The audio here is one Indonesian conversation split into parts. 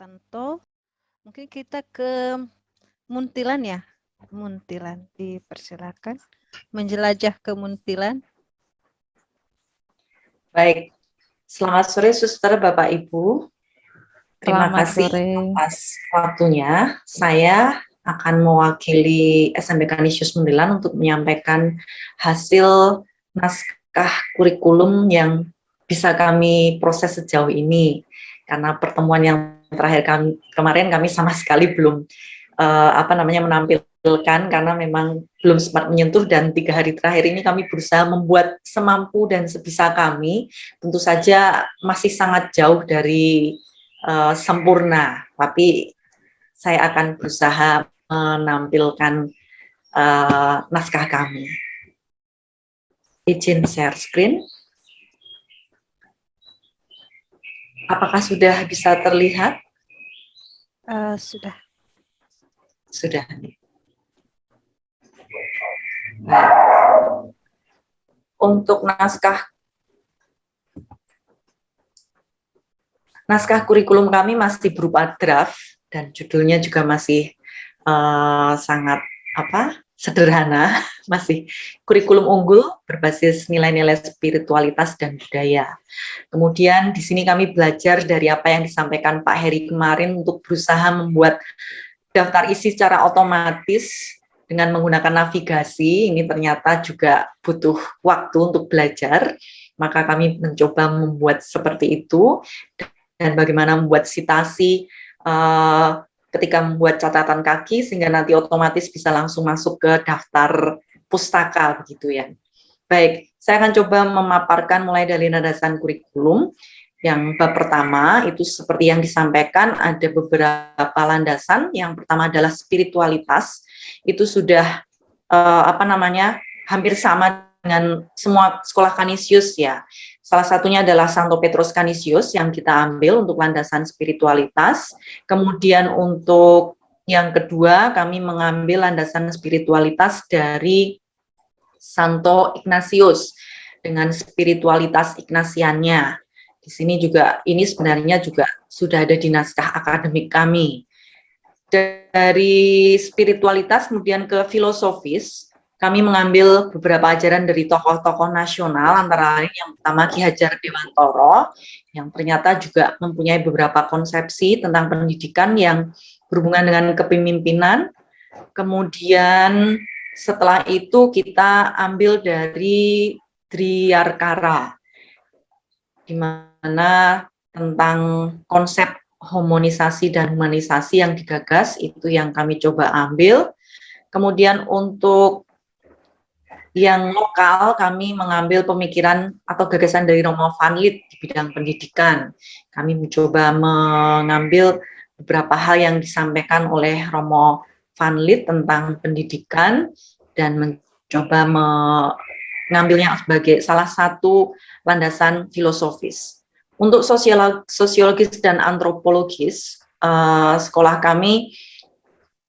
Santo. Mungkin kita ke Muntilan ya. Muntilan, dipersilakan menjelajah ke Muntilan. Baik, selamat sore Suster, Bapak Ibu. Terima Selamat kasih sore. atas waktunya. Saya akan mewakili SMB Kanisius Muntilan untuk menyampaikan hasil naskah kurikulum yang bisa kami proses sejauh ini. Karena pertemuan yang terakhir kemarin kami sama sekali belum menampilkan karena memang belum sempat menyentuh, dan 3 hari terakhir ini kami berusaha membuat semampu dan sebisa kami. Tentu saja masih sangat jauh dari sempurna, tapi saya akan berusaha menampilkan naskah kami. Izin share screen. Apakah sudah bisa terlihat? Sudah. Sudah. Untuk naskah kurikulum kami masih berupa draft dan judulnya juga masih sangat sederhana, masih kurikulum unggul berbasis nilai-nilai spiritualitas dan budaya. Kemudian di sini kami belajar dari apa yang disampaikan Pak Heri kemarin untuk berusaha membuat daftar isi secara otomatis dengan menggunakan navigasi. Ini ternyata juga butuh waktu untuk belajar, maka kami mencoba membuat seperti itu, dan bagaimana membuat sitasi ketika membuat catatan kaki sehingga nanti otomatis bisa langsung masuk ke daftar pustaka begitu ya. Baik, saya akan coba memaparkan mulai dari landasan kurikulum. Yang bab pertama itu seperti yang disampaikan ada beberapa landasan. Yang pertama adalah spiritualitas. Itu sudah hampir sama dengan semua sekolah Kanisius ya. Salah satunya adalah Santo Petrus Kanisius yang kita ambil untuk landasan spiritualitas. Kemudian untuk yang kedua kami mengambil landasan spiritualitas dari Santo Ignatius dengan spiritualitas Ignasiannya. Di sini juga ini sebenarnya juga sudah ada di naskah akademik kami. Dari spiritualitas kemudian ke filosofis, kami mengambil beberapa ajaran dari tokoh-tokoh nasional, antara lain yang pertama Ki Hajar Dewantara, yang ternyata juga mempunyai beberapa konsepsi tentang pendidikan yang berhubungan dengan kepemimpinan. Kemudian setelah itu kita ambil dari Driyarkara, di mana tentang konsep homonisasi dan humanisasi yang digagas, itu yang kami coba ambil. Kemudian untuk yang lokal, kami mengambil pemikiran atau gagasan dari Romo van Lith di bidang pendidikan. Kami mencoba mengambil beberapa hal yang disampaikan oleh Romo van Lith tentang pendidikan dan mencoba mengambilnya sebagai salah satu landasan filosofis. Untuk sosiologis dan antropologis, sekolah kami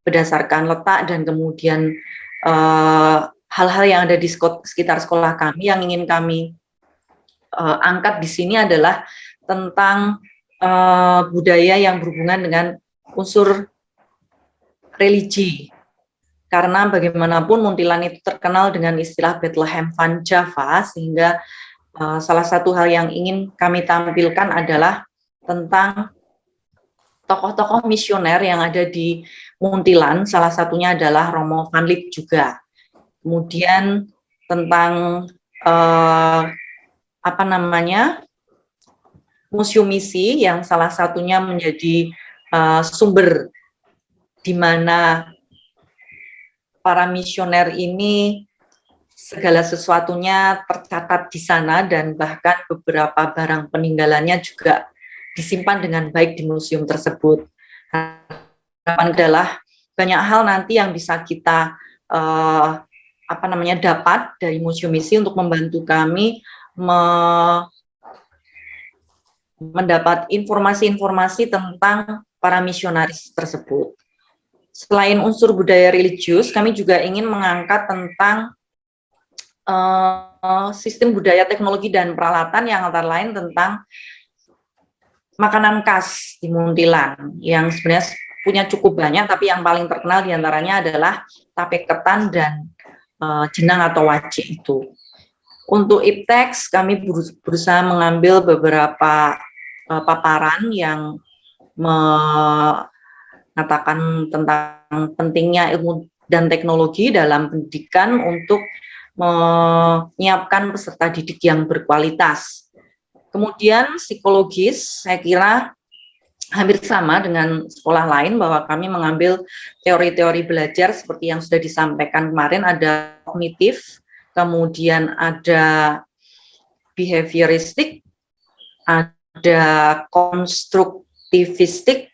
berdasarkan letak dan kemudian hal-hal yang ada di sekitar sekolah kami, yang ingin kami angkat di sini adalah tentang budaya yang berhubungan dengan unsur religi. Karena bagaimanapun Muntilan itu terkenal dengan istilah Bethlehem van Java, sehingga salah satu hal yang ingin kami tampilkan adalah tentang tokoh-tokoh misioner yang ada di Muntilan, salah satunya adalah Romo van Lith juga. Kemudian tentang museum misi yang salah satunya menjadi sumber di mana para misioner ini segala sesuatunya tercatat di sana, dan bahkan beberapa barang peninggalannya juga disimpan dengan baik di museum tersebut. Harapan adalah banyak hal nanti yang bisa kita dapat dari museum misi untuk membantu kami mendapat informasi-informasi tentang para misionaris tersebut. Selain unsur budaya religius, kami juga ingin mengangkat tentang sistem budaya teknologi dan peralatan, yang antara lain tentang makanan khas di Muntilan yang sebenarnya punya cukup banyak, tapi yang paling terkenal diantaranya adalah tape ketan dan jenang atau wajik itu. Untuk IPTEX kami berusaha mengambil beberapa paparan yang mengatakan tentang pentingnya ilmu dan teknologi dalam pendidikan untuk menyiapkan peserta didik yang berkualitas. Kemudian psikologis, saya kira hampir sama dengan sekolah lain bahwa kami mengambil teori-teori belajar seperti yang sudah disampaikan kemarin, ada kognitif, kemudian ada behavioristik, ada konstruktivistik,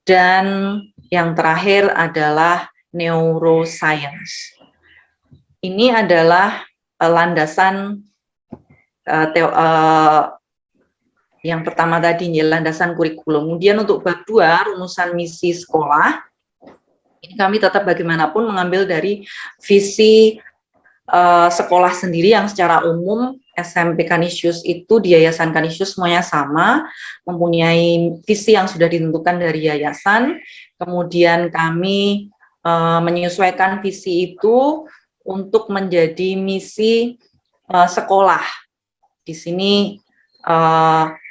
dan yang terakhir adalah neuroscience. Ini adalah landasan yang pertama tadi, landasan kurikulum. Kemudian untuk bab 2, rumusan misi sekolah, ini kami tetap bagaimanapun mengambil dari visi sekolah sendiri yang secara umum SMP Kanisius itu di Yayasan Kanisius semuanya sama, mempunyai visi yang sudah ditentukan dari yayasan. Kemudian kami menyesuaikan visi itu untuk menjadi misi sekolah. Di sini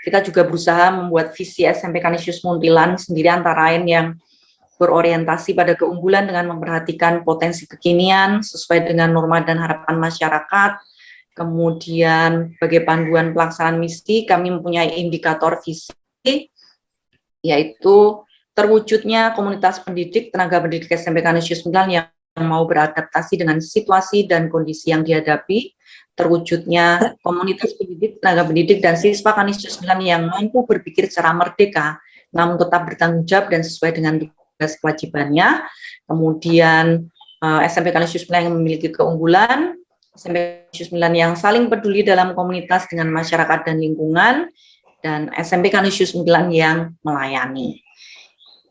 kita juga berusaha membuat visi SMP Kanisius Muntilan sendiri, antara lain yang berorientasi pada keunggulan dengan memperhatikan potensi kekinian sesuai dengan norma dan harapan masyarakat. Kemudian sebagai panduan pelaksanaan misi, kami mempunyai indikator visi, yaitu terwujudnya komunitas pendidik, tenaga pendidik SMP Kanisius Muntilan yang mau beradaptasi dengan situasi dan kondisi yang dihadapi, terwujudnya komunitas pendidik, tenaga pendidik, dan siswa Kanisius Muntilan yang mampu berpikir secara merdeka, namun tetap bertanggung jawab dan sesuai dengan tugas kewajibannya. Kemudian SMP Kanisius Muntilan yang memiliki keunggulan, SMP Kanisius Muntilan yang saling peduli dalam komunitas dengan masyarakat dan lingkungan, dan SMP Kanisius Muntilan yang melayani.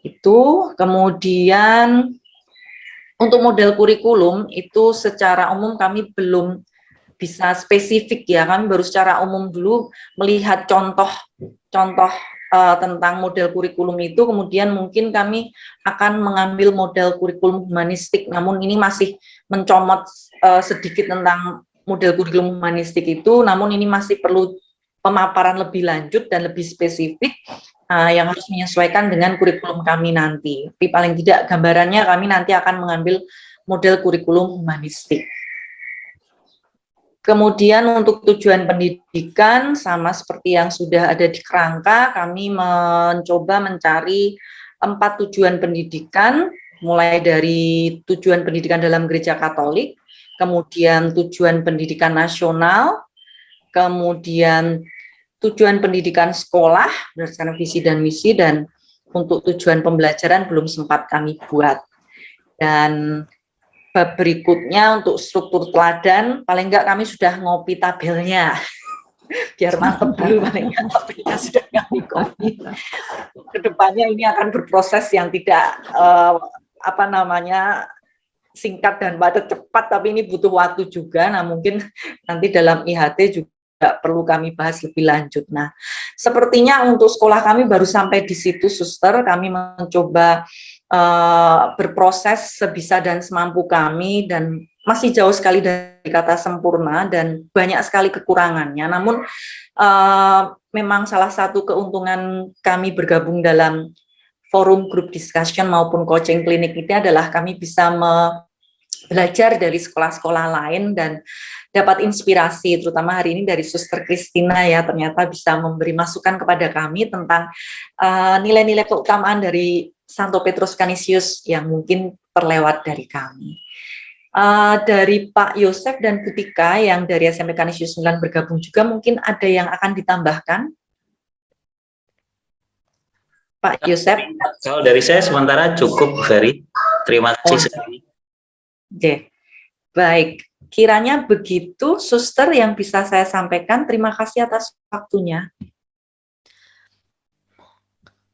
Itu. Kemudian untuk model kurikulum itu secara umum kami belum bisa spesifik ya, kami baru secara umum dulu melihat contoh-contoh tentang model kurikulum itu, kemudian mungkin kami akan mengambil model kurikulum humanistik, namun ini masih mencomot sedikit tentang model kurikulum humanistik itu, namun ini masih perlu pemaparan lebih lanjut dan lebih spesifik yang harus menyesuaikan dengan kurikulum kami nanti. Tapi paling tidak gambarannya kami nanti akan mengambil model kurikulum humanistik. Kemudian untuk tujuan pendidikan, sama seperti yang sudah ada di kerangka, kami mencoba mencari 4 tujuan pendidikan, mulai dari tujuan pendidikan dalam gereja Katolik, kemudian tujuan pendidikan nasional, kemudian tujuan pendidikan sekolah berdasarkan visi dan misi, dan untuk tujuan pembelajaran belum sempat kami buat. Dan bab berikutnya untuk struktur teladan, paling enggak kami sudah ngopi tabelnya, biar mantap dulu, paling enggak tabelnya sudah kami ngopi. Kedepannya ini akan berproses yang tidak singkat dan padat cepat, tapi ini butuh waktu juga. Nah mungkin nanti dalam IHT juga perlu kami bahas lebih lanjut. Nah, sepertinya untuk sekolah kami baru sampai di situ, Suster. Kami mencoba berproses sebisa dan semampu kami, dan masih jauh sekali dari kata sempurna dan banyak sekali kekurangannya. Namun memang salah satu keuntungan kami bergabung dalam forum group discussion maupun coaching klinik ini adalah kami bisa belajar dari sekolah-sekolah lain dan dapat inspirasi, terutama hari ini dari Suster Christina ya, ternyata bisa memberi masukan kepada kami tentang nilai-nilai keutamaan dari Santo Petrus Kanisius yang mungkin terlewat dari kami. Dari Pak Yosef dan Butika yang dari SMP Kanisius 9 bergabung juga, mungkin ada yang akan ditambahkan? Pak Yosef? Kalau dari saya sementara cukup, Ferry. Terima kasih sekali. Oke, baik. Kiranya begitu, Suster, yang bisa saya sampaikan. Terima kasih atas waktunya.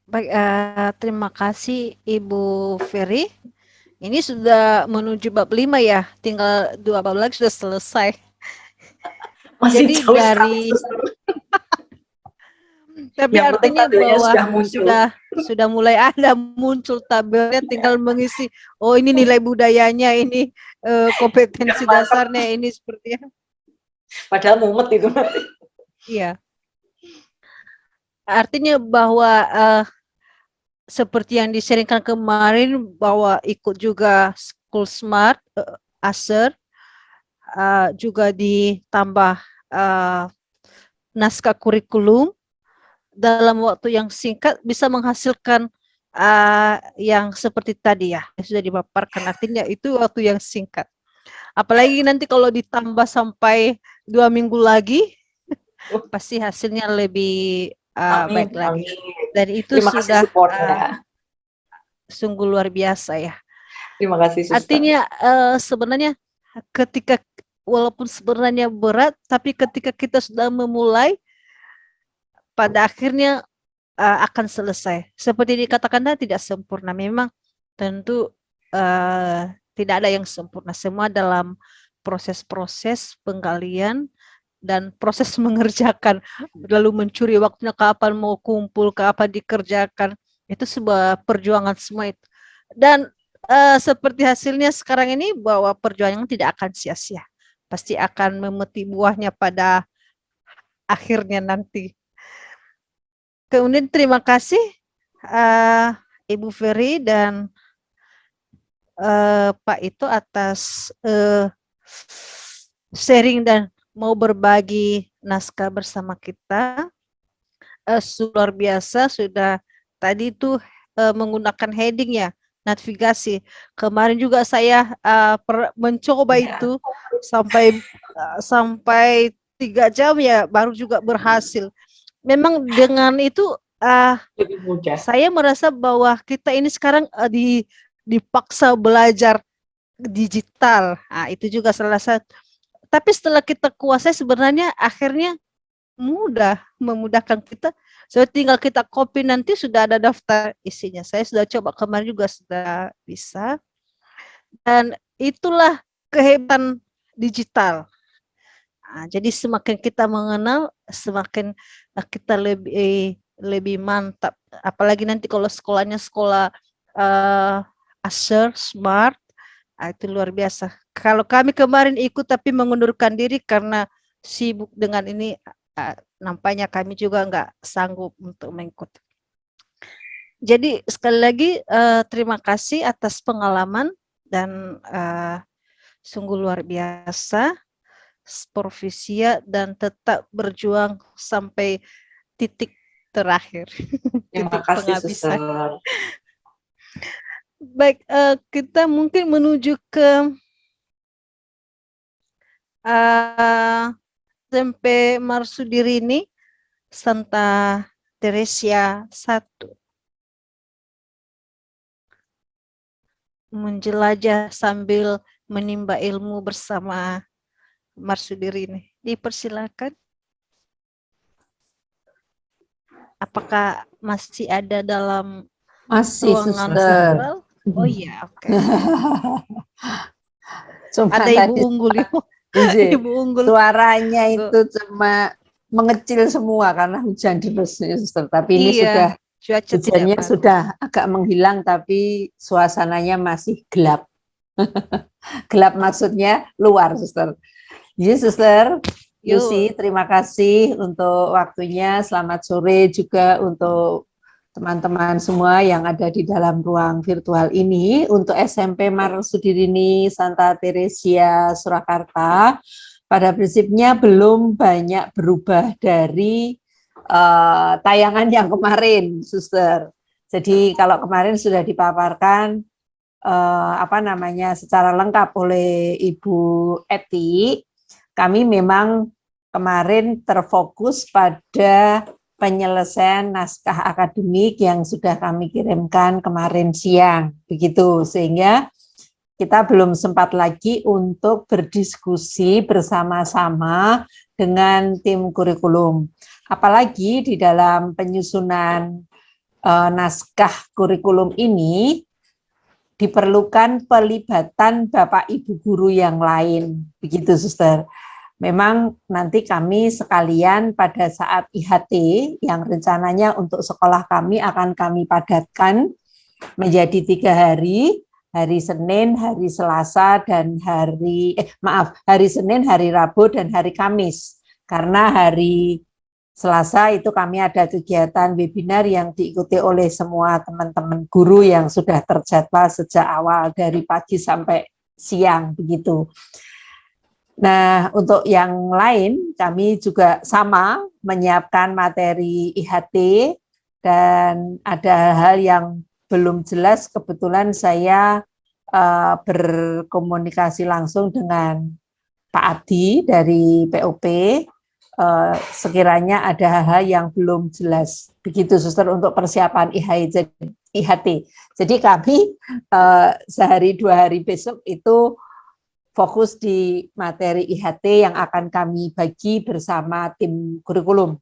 Baik, terima kasih Ibu Ferry. Ini sudah menuju bab 5 ya, tinggal 2 bab lagi sudah selesai. Masih Jadi jauh dari sekali, Suster. Tapi Yang penting artinya tabelnya bahwa sudah muncul. sudah mulai ada muncul tabelnya, tinggal mengisi. Oh, ini nilai budayanya, ini kompetensi Udah mantap. dasarnya, ini seperti ya. Padahal mumet itu nanti. Iya. Artinya bahwa seperti yang di-sharingkan kemarin bahwa ikut juga School Smart, ASER, juga ditambah naskah kurikulum dalam waktu yang singkat bisa menghasilkan yang seperti tadi ya, yang sudah dipaparkan. Artinya itu waktu yang singkat. Apalagi nanti kalau ditambah sampai 2 minggu lagi, pasti hasilnya lebih baik Amin, lagi. amin. Dan itu Terima kasih sudah supportnya. sungguh luar biasa ya. Terima kasih, Suster. Artinya sebenarnya ketika walaupun sebenarnya berat, tapi ketika kita sudah memulai, pada akhirnya akan selesai. Seperti dikatakan tadi, tidak sempurna. Memang tentu tidak ada yang sempurna. Semua dalam proses-proses penggalian dan proses mengerjakan. Lalu mencuri waktunya kapan mau kumpul, kapan dikerjakan. Itu sebuah perjuangan semua itu. Dan seperti hasilnya sekarang ini, bahwa perjuangan tidak akan sia-sia. Pasti akan memetik buahnya pada akhirnya nanti. Kemudian terima kasih Ibu Ferry dan Pak Ito atas sharing dan mau berbagi naskah bersama kita. Luar biasa, sudah tadi itu menggunakan heading ya, navigasi. Kemarin juga saya mencoba itu sampai 3 jam ya, baru juga berhasil. Memang dengan itu Lebih mudah. saya merasa bahwa kita ini sekarang dipaksa belajar digital. Itu juga salah satu. Tapi setelah kita kuasai, sebenarnya akhirnya memudahkan kita. So tinggal kita copy, nanti sudah ada daftar isinya. Saya sudah coba kemarin juga sudah bisa. Dan itulah kehebatan digital. Jadi semakin kita mengenal, semakin kita lebih mantap. Apalagi nanti kalau sekolahnya sekolah ASER, Smart, itu luar biasa. Kalau kami kemarin ikut tapi mengundurkan diri karena sibuk dengan ini, nampaknya kami juga nggak sanggup untuk mengikuti. Jadi sekali lagi terima kasih atas pengalaman dan sungguh luar biasa. Provisia dan tetap berjuang sampai titik terakhir. Terima Titik kasih, penghabisan. Suster. Baik, kita mungkin menuju ke SMP Marsudirini Santa Teresia 1. Menjelajah sambil menimba ilmu bersama Marsudirini. Dipersilakan. Apakah masih ada dalam ruangan sentral? Oh iya, oke. Ada Ibu Unggul, Ibu Unggul. Suaranya itu cuma mengecil semua karena hujan deras, Suster. Tapi ini hujannya sudah agak menghilang, tapi suasananya masih gelap. Gelap maksudnya luar, Suster. Jadi, Suster Lucy, terima kasih untuk waktunya. Selamat sore juga untuk teman-teman semua yang ada di dalam ruang virtual ini. Untuk SMP Marsudirini Santa Teresia Surakarta, pada prinsipnya belum banyak berubah dari tayangan yang kemarin, Suster. Jadi kalau kemarin sudah dipaparkan secara lengkap oleh Ibu Eti, kami memang kemarin terfokus pada penyelesaian naskah akademik yang sudah kami kirimkan kemarin siang, begitu, sehingga kita belum sempat lagi untuk berdiskusi bersama-sama dengan tim kurikulum. Apalagi di dalam penyusunan naskah kurikulum ini diperlukan pelibatan Bapak Ibu guru yang lain, begitu, Suster. memang nanti kami sekalian pada saat IHT yang rencananya untuk sekolah kami akan kami padatkan menjadi 3 hari, hari Senin, hari Selasa, dan hari Senin, hari Rabu, dan hari Kamis. Karena hari Selasa itu kami ada kegiatan webinar yang diikuti oleh semua teman-teman guru yang sudah terjadwal sejak awal dari pagi sampai siang begitu. Nah, untuk yang lain kami juga sama menyiapkan materi IHT dan ada hal yang belum jelas. Kebetulan saya berkomunikasi langsung dengan Pak Adi dari POP. Sekiranya ada hal-hal yang belum jelas. Begitu, Suster, untuk persiapan IHT. Jadi kami sehari 2 hari besok itu fokus di materi IHT yang akan kami bagi bersama tim kurikulum.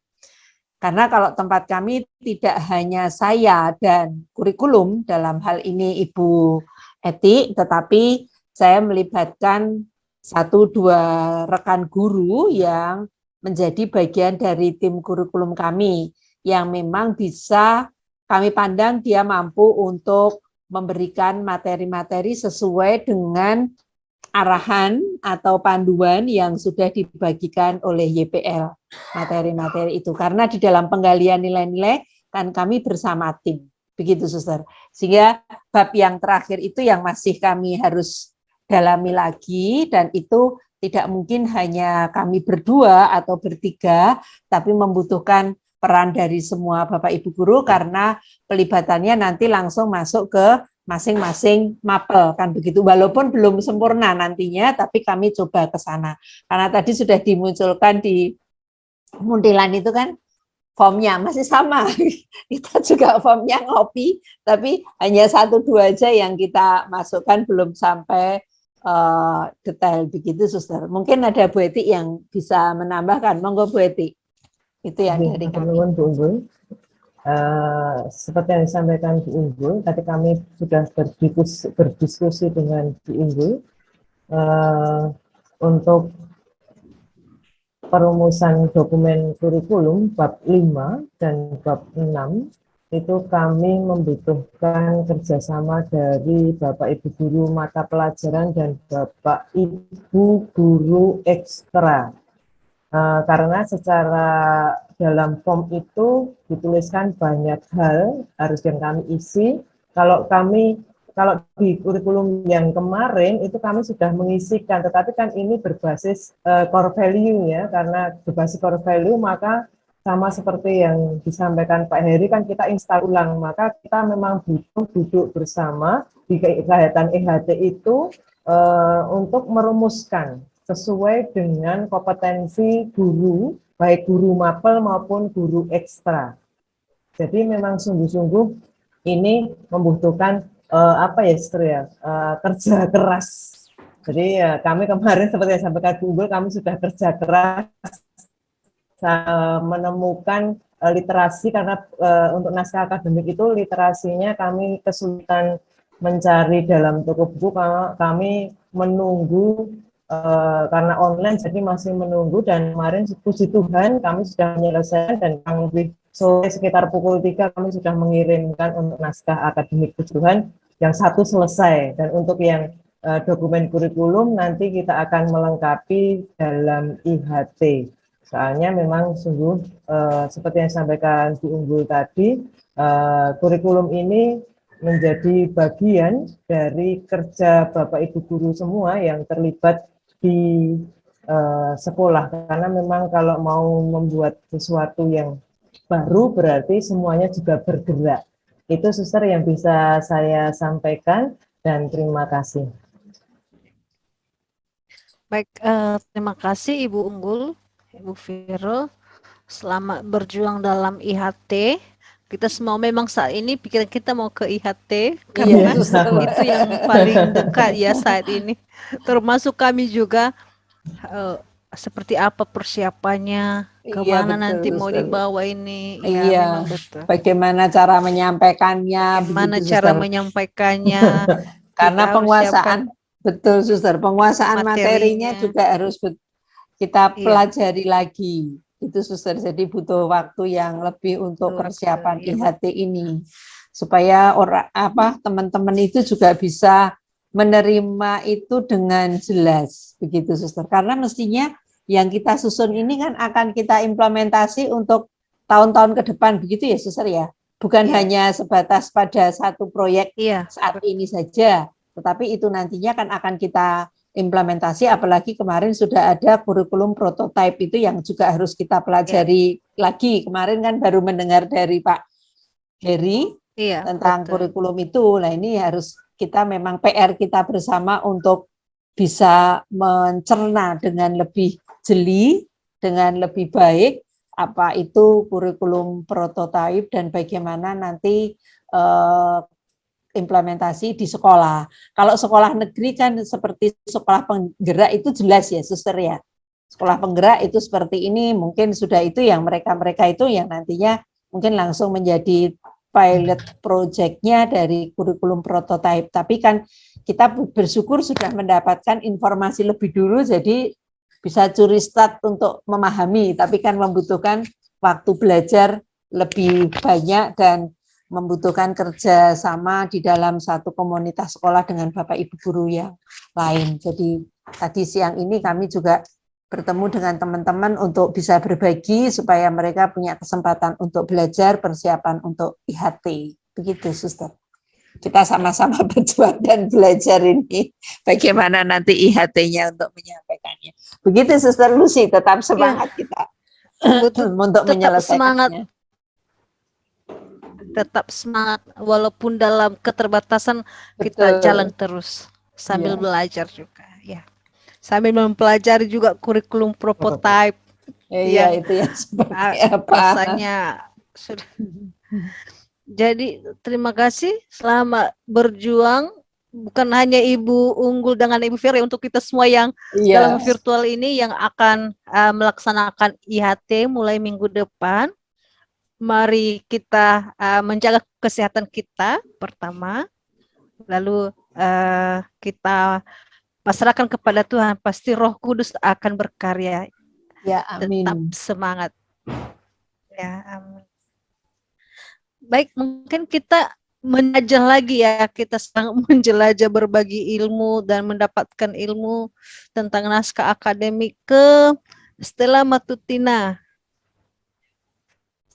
Karena kalau tempat kami tidak hanya saya dan kurikulum, dalam hal ini Ibu Eti, tetapi saya melibatkan 1-2 rekan guru yang menjadi bagian dari tim kurikulum kami, yang memang bisa kami pandang dia mampu untuk memberikan materi-materi sesuai dengan arahan atau panduan yang sudah dibagikan oleh YPL, materi-materi itu. Karena di dalam penggalian nilai-nilai kan kami bersama tim, begitu, Suster. Sehingga bab yang terakhir itu yang masih kami harus dalami lagi, dan itu tidak mungkin hanya kami berdua atau bertiga, tapi membutuhkan peran dari semua Bapak Ibu guru, karena pelibatannya nanti langsung masuk ke masing-masing mapel, kan begitu. Walaupun belum sempurna nantinya, tapi kami coba ke sana. Karena tadi sudah dimunculkan di Muntilan itu kan formnya masih sama. Kita juga formnya ngopi, tapi hanya 1-2 aja yang kita masukkan, belum sampai detail begitu, Suster. Mungkin ada Bu Eti yang bisa menambahkan. Monggo Bu Eti. Itu yang dari kami. Seperti yang disampaikan Bu Unggul, tadi kami sudah berdiskusi dengan Bu Unggul untuk perumusan dokumen kurikulum bab 5 dan bab 6, itu kami membutuhkan kerjasama dari Bapak Ibu Guru mata pelajaran dan Bapak Ibu Guru ekstra. Karena secara dalam form itu dituliskan banyak hal harus yang kami isi. Kalau di kurikulum yang kemarin itu kami sudah mengisikan, tetapi kan ini berbasis core value ya, karena berbasis core value maka sama seperti yang disampaikan Pak Heri kan kita install ulang, maka kita memang butuh duduk bersama di kegiatan IHT itu untuk merumuskan sesuai dengan kompetensi guru, baik guru mapel maupun guru ekstra. Jadi memang sungguh-sungguh ini membutuhkan kerja keras. Jadi kami kemarin seperti yang sampaikan Bu Unggul, kami sudah kerja keras menemukan literasi, karena untuk naskah akademik itu literasinya kami kesulitan mencari dalam toko buku, karena kami menunggu karena online, jadi masih menunggu, dan kemarin puji Tuhan kami sudah menyelesaikan, dan kurang lebih sore sekitar pukul 3 kami sudah mengirimkan untuk naskah akademik, puji Tuhan yang 1 selesai, dan untuk yang dokumen kurikulum nanti kita akan melengkapi dalam IHT. Soalnya memang sungguh seperti yang disampaikan Bu Unggul tadi, kurikulum ini menjadi bagian dari kerja Bapak Ibu guru semua yang terlibat di sekolah, karena memang kalau mau membuat sesuatu yang baru berarti semuanya juga bergerak. Itu, Suster, yang bisa saya sampaikan, dan terima kasih. Baik, terima kasih Ibu Unggul, Ibu Vero. Selamat berjuang dalam IHT. Kita semua memang saat ini pikiran kita mau ke IHT, karena itu yang paling dekat ya saat ini. Termasuk kami juga, seperti apa persiapannya, kemana betul, nanti mau dibawa ini. Iya, memang betul. Bagaimana cara menyampaikannya. Bagaimana cara menyampaikannya. Karena penguasaan, betul, Suster, penguasaan materinya juga harus kita Iya. pelajari lagi. Itu suster, jadi butuh waktu yang lebih untuk persiapan Iya, IHT ini supaya teman-teman itu juga bisa menerima itu dengan jelas, begitu suster. Karena mestinya yang kita susun ini kan akan kita implementasi untuk tahun-tahun ke depan, begitu ya suster ya. Bukan Iya. hanya sebatas pada satu proyek Iya. saat ini saja, tetapi itu nantinya kan akan kita implementasi, apalagi kemarin sudah ada kurikulum prototipe itu yang juga harus kita pelajari lagi. Kemarin kan baru mendengar dari Pak Heri tentang kurikulum itu. Nah, ini harus kita memang PR kita bersama untuk bisa mencerna dengan lebih jeli, dengan lebih baik apa itu kurikulum prototipe dan bagaimana nanti implementasi di sekolah. Kalau sekolah negeri kan seperti sekolah penggerak itu jelas ya, suster ya. Sekolah penggerak itu seperti ini, mungkin sudah itu yang mereka itu yang nantinya mungkin langsung menjadi pilot project-nya dari kurikulum prototipe. Tapi kan kita bersyukur sudah mendapatkan informasi lebih dulu, jadi bisa curi start untuk memahami, tapi kan membutuhkan waktu belajar lebih banyak dan membutuhkan kerja sama di dalam satu komunitas sekolah dengan Bapak Ibu guru yang lain. Jadi tadi siang ini kami juga bertemu dengan teman-teman untuk bisa berbagi supaya mereka punya kesempatan untuk belajar, persiapan untuk IHT. Begitu, suster. Kita sama-sama berjuang dan belajar ini bagaimana nanti IHT-nya untuk menyampaikannya. Begitu, Suster Lucy, tetap semangat kita untuk menyelesaikannya. Tetap semangat walaupun dalam keterbatasan. Kita jalan terus sambil belajar juga ya, sambil mempelajari juga kurikulum prototipe. Iya, itu ya seperti apa rasanya sudah. Jadi terima kasih, selamat berjuang, bukan hanya Ibu Unggul dengan Ibu Ferry, untuk kita semua yang dalam virtual ini yang akan melaksanakan IHT mulai minggu depan. Mari kita menjaga kesehatan kita pertama, lalu kita pasrahkan kepada Tuhan, pasti Roh Kudus akan berkarya. Ya, amin. Tetap semangat. Ya, amin. Baik, mungkin kita menjelajah lagi ya, kita sedang menjelajah berbagi ilmu dan mendapatkan ilmu tentang naskah akademik ke Stella Matutina.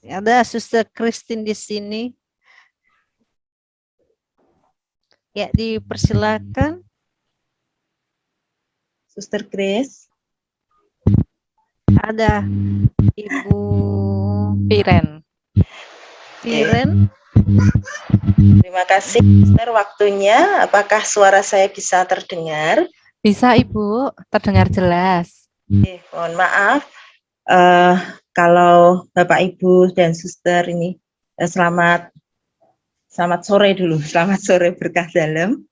Ada Suster Christine di sini. Ya, dipersilakan. Suster Grace. Ada Ibu Viren. Terima kasih, Suster, waktunya. Apakah suara saya bisa terdengar? Bisa, Ibu, terdengar jelas. Mohon maaf. Kalau Bapak, Ibu, dan Suster ini selamat sore dulu. Selamat sore berkah dalam.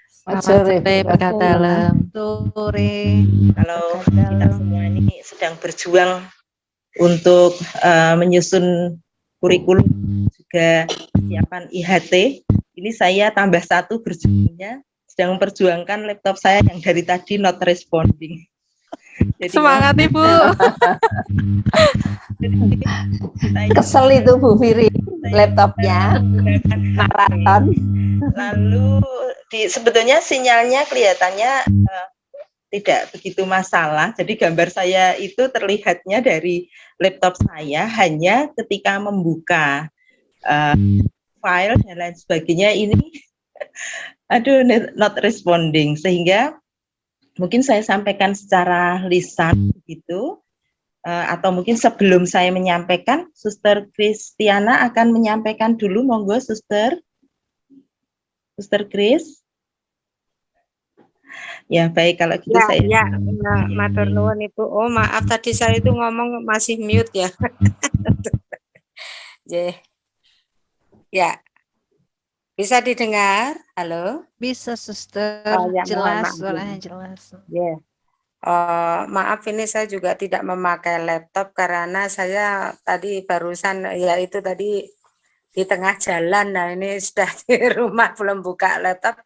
Selamat sore berkah dalam. Sore. Kalau kita semua ini sedang berjuang untuk menyusun kurikulum juga persiapan IHT. Ini saya tambah satu berjuangnya, sedang memperjuangkan laptop saya yang dari tadi not responding. Jadi, semangat Ibu. Kesel itu Bu Firi, laptopnya maraton. Lalu sebetulnya sinyalnya kelihatannya tidak begitu masalah. Jadi gambar saya itu terlihatnya dari laptop saya hanya ketika membuka file dan lain sebagainya ini not responding, sehingga mungkin saya sampaikan secara lisan begitu, atau mungkin sebelum saya menyampaikan, Suster Kristiana akan menyampaikan dulu, monggo Suster Grace. Ya, baik, kalau gitu saya. Matur nuwun Ibu. Oh, maaf tadi saya itu ngomong masih mute ya. Ya. Bisa didengar? Halo? Bisa, Suster. Ya, jelas, suaranya jelas. Ya. Maaf, ini saya juga tidak memakai laptop karena saya tadi barusan itu tadi di tengah jalan. Nah, ini sudah di rumah belum buka laptop.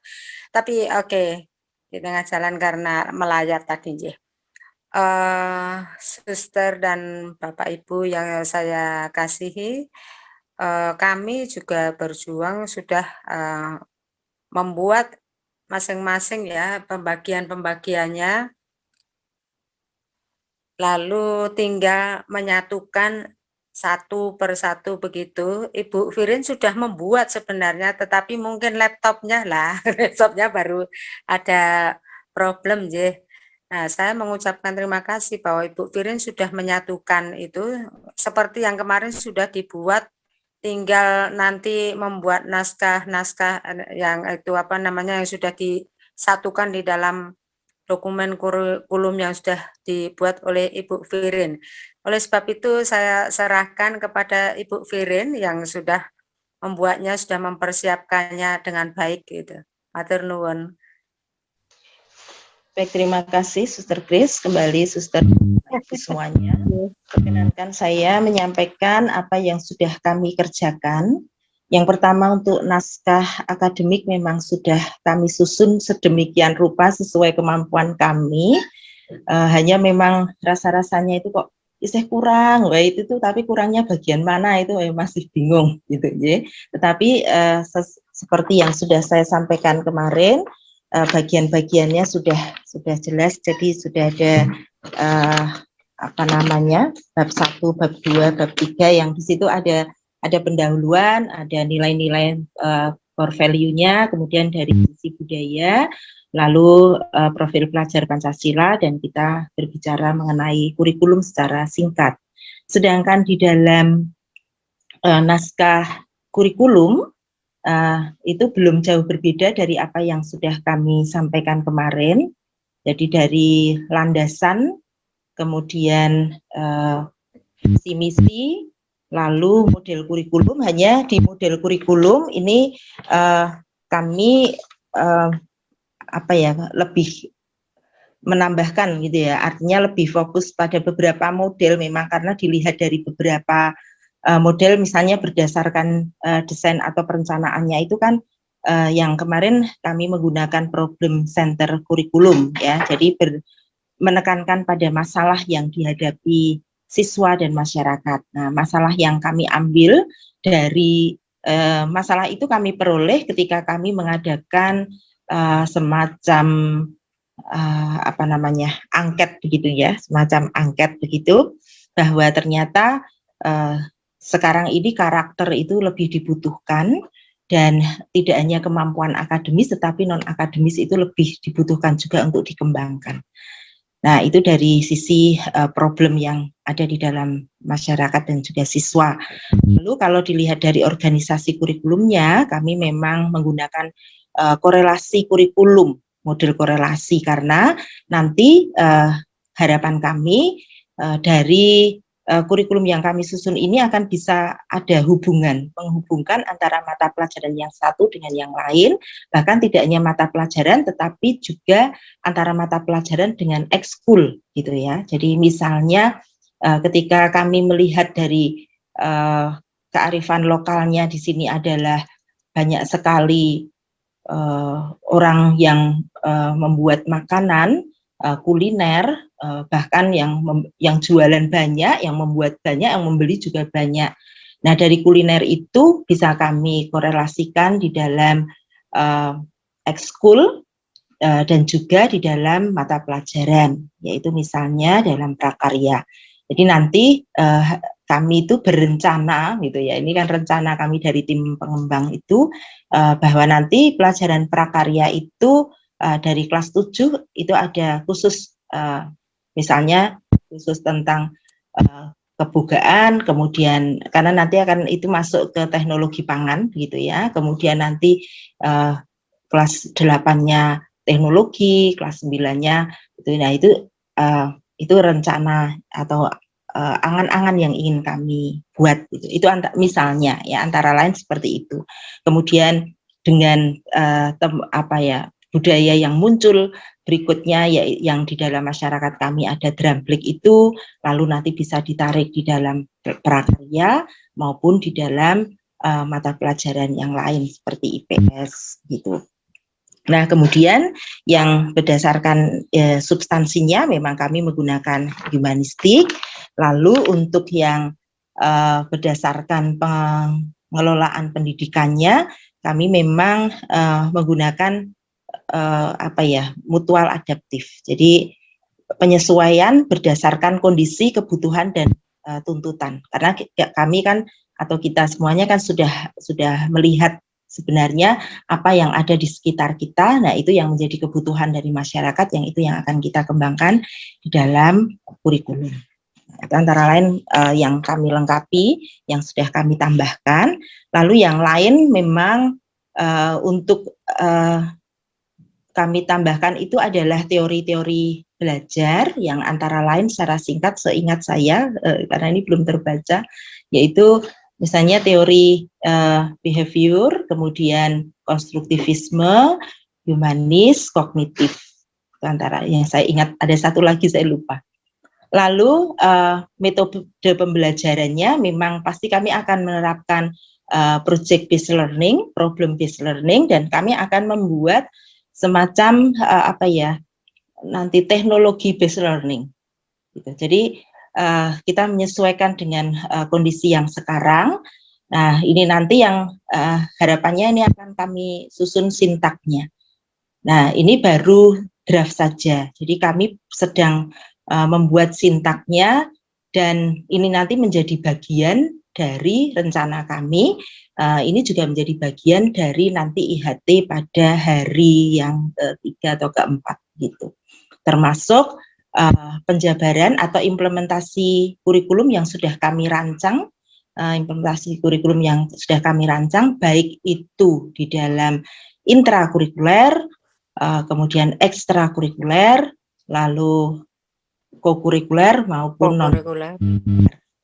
Tapi oke. Di tengah jalan karena melayar tadi. Suster dan Bapak Ibu yang saya kasihi, kami juga berjuang sudah membuat masing-masing ya pembagian-pembagiannya, lalu tinggal menyatukan satu persatu begitu. Ibu Firin sudah membuat sebenarnya, tetapi mungkin laptopnya lah, laptopnya baru ada problem ya. Nah, saya mengucapkan terima kasih bahwa Ibu Firin sudah menyatukan itu, seperti yang kemarin sudah dibuat, tinggal nanti membuat naskah-naskah yang itu apa namanya yang sudah disatukan di dalam dokumen kurikulum yang sudah dibuat oleh Ibu Firin. Oleh sebab itu saya serahkan kepada Ibu Firin yang sudah membuatnya, sudah mempersiapkannya dengan baik gitu. Matur nuwun. Baik, terima kasih Suster Kris, kembali Suster Ibu semuanya. Perkenankan saya menyampaikan apa yang sudah kami kerjakan. Yang pertama untuk naskah akademik memang sudah kami susun sedemikian rupa sesuai kemampuan kami. Hanya memang rasa-rasanya itu kok isih kurang, wah itu tuh tapi kurangnya bagian mana itu masih bingung gitu ya. Tetapi seperti yang sudah saya sampaikan kemarin, bagian-bagiannya sudah jelas, jadi sudah ada apa namanya bab 1, bab 2, bab 3 yang di situ ada pendahuluan, ada nilai-nilai core value-nya, kemudian dari sisi budaya, lalu profil pelajar Pancasila, dan kita berbicara mengenai kurikulum secara singkat. Sedangkan di dalam naskah kurikulum itu belum jauh berbeda dari apa yang sudah kami sampaikan kemarin. Jadi dari landasan, kemudian visi misi, lalu model kurikulum. Hanya di model kurikulum ini kami lebih menambahkan gitu ya, artinya lebih fokus pada beberapa model memang karena dilihat dari beberapa model, misalnya berdasarkan desain atau perencanaannya itu kan yang kemarin kami menggunakan problem center kurikulum ya, jadi menekankan pada masalah yang dihadapi siswa dan masyarakat. Nah, masalah yang kami ambil dari masalah itu kami peroleh ketika kami mengadakan semacam angket begitu ya, semacam angket begitu, bahwa ternyata sekarang ini karakter itu lebih dibutuhkan, dan tidak hanya kemampuan akademis tetapi non akademis itu lebih dibutuhkan juga untuk dikembangkan. Nah, itu dari sisi problem yang ada di dalam masyarakat dan juga siswa. Lalu kalau dilihat dari organisasi kurikulumnya, kami memang menggunakan korelasi kurikulum, model korelasi, karena nanti harapan kami dari kurikulum yang kami susun ini akan bisa ada menghubungkan antara mata pelajaran yang satu dengan yang lain, bahkan tidak hanya mata pelajaran tetapi juga antara mata pelajaran dengan ekskul gitu ya. Jadi misalnya ketika kami melihat dari kearifan lokalnya di sini adalah banyak sekali orang yang membuat makanan, kuliner, bahkan yang jualan banyak, yang membuat banyak, yang membeli juga banyak. Nah, dari kuliner itu bisa kami korelasikan di dalam ekskul dan juga di dalam mata pelajaran, yaitu misalnya dalam prakarya. Jadi nanti kami itu berencana gitu ya, ini kan rencana kami dari tim pengembang itu, bahwa nanti pelajaran prakarya itu dari kelas 7 itu ada khusus, misalnya khusus tentang kebugaan, kemudian karena nanti akan itu masuk ke teknologi pangan gitu ya, kemudian nanti kelas 8-nya teknologi, kelas 9-nya itu. Nah, itu rencana atau angan-angan yang ingin kami buat gitu. Itu misalnya ya, antara lain seperti itu. Kemudian dengan budaya yang muncul berikutnya ya, yang di dalam masyarakat kami ada dramblik itu, lalu nanti bisa ditarik di dalam prakarya maupun di dalam mata pelajaran yang lain seperti IPS gitu. Nah, kemudian yang berdasarkan substansinya memang kami menggunakan humanistik. Lalu untuk yang berdasarkan pengelolaan pendidikannya, kami memang menggunakan mutual adaptif. Jadi penyesuaian berdasarkan kondisi, kebutuhan dan tuntutan. Karena kami kan atau kita semuanya kan sudah melihat sebenarnya apa yang ada di sekitar kita. Nah, itu yang menjadi kebutuhan dari masyarakat, yang itu yang akan kita kembangkan di dalam kurikulum. Itu antara lain yang kami lengkapi, yang sudah kami tambahkan. Lalu yang lain memang untuk kami tambahkan itu adalah teori-teori belajar yang antara lain secara singkat seingat saya, karena ini belum terbaca, yaitu misalnya teori behavior, kemudian konstruktivisme, humanis, kognitif. Antara yang saya ingat, ada satu lagi saya lupa. Lalu metode pembelajarannya memang pasti kami akan menerapkan project based learning, problem based learning, dan kami akan membuat semacam nanti teknologi based learning. Gitu. Jadi kita menyesuaikan dengan kondisi yang sekarang. Nah, ini nanti yang harapannya ini akan kami susun sintaknya. Nah, ini baru draft saja. Jadi kami sedang membuat sintaknya, dan ini nanti menjadi bagian dari rencana kami. Ini juga menjadi bagian dari nanti IHT pada hari yang ketiga atau keempat gitu. Termasuk penjabaran atau implementasi kurikulum yang sudah kami rancang, baik itu di dalam intrakurikuler, kemudian ekstrakurikuler, lalu kokurikuler maupun non-kurikuler.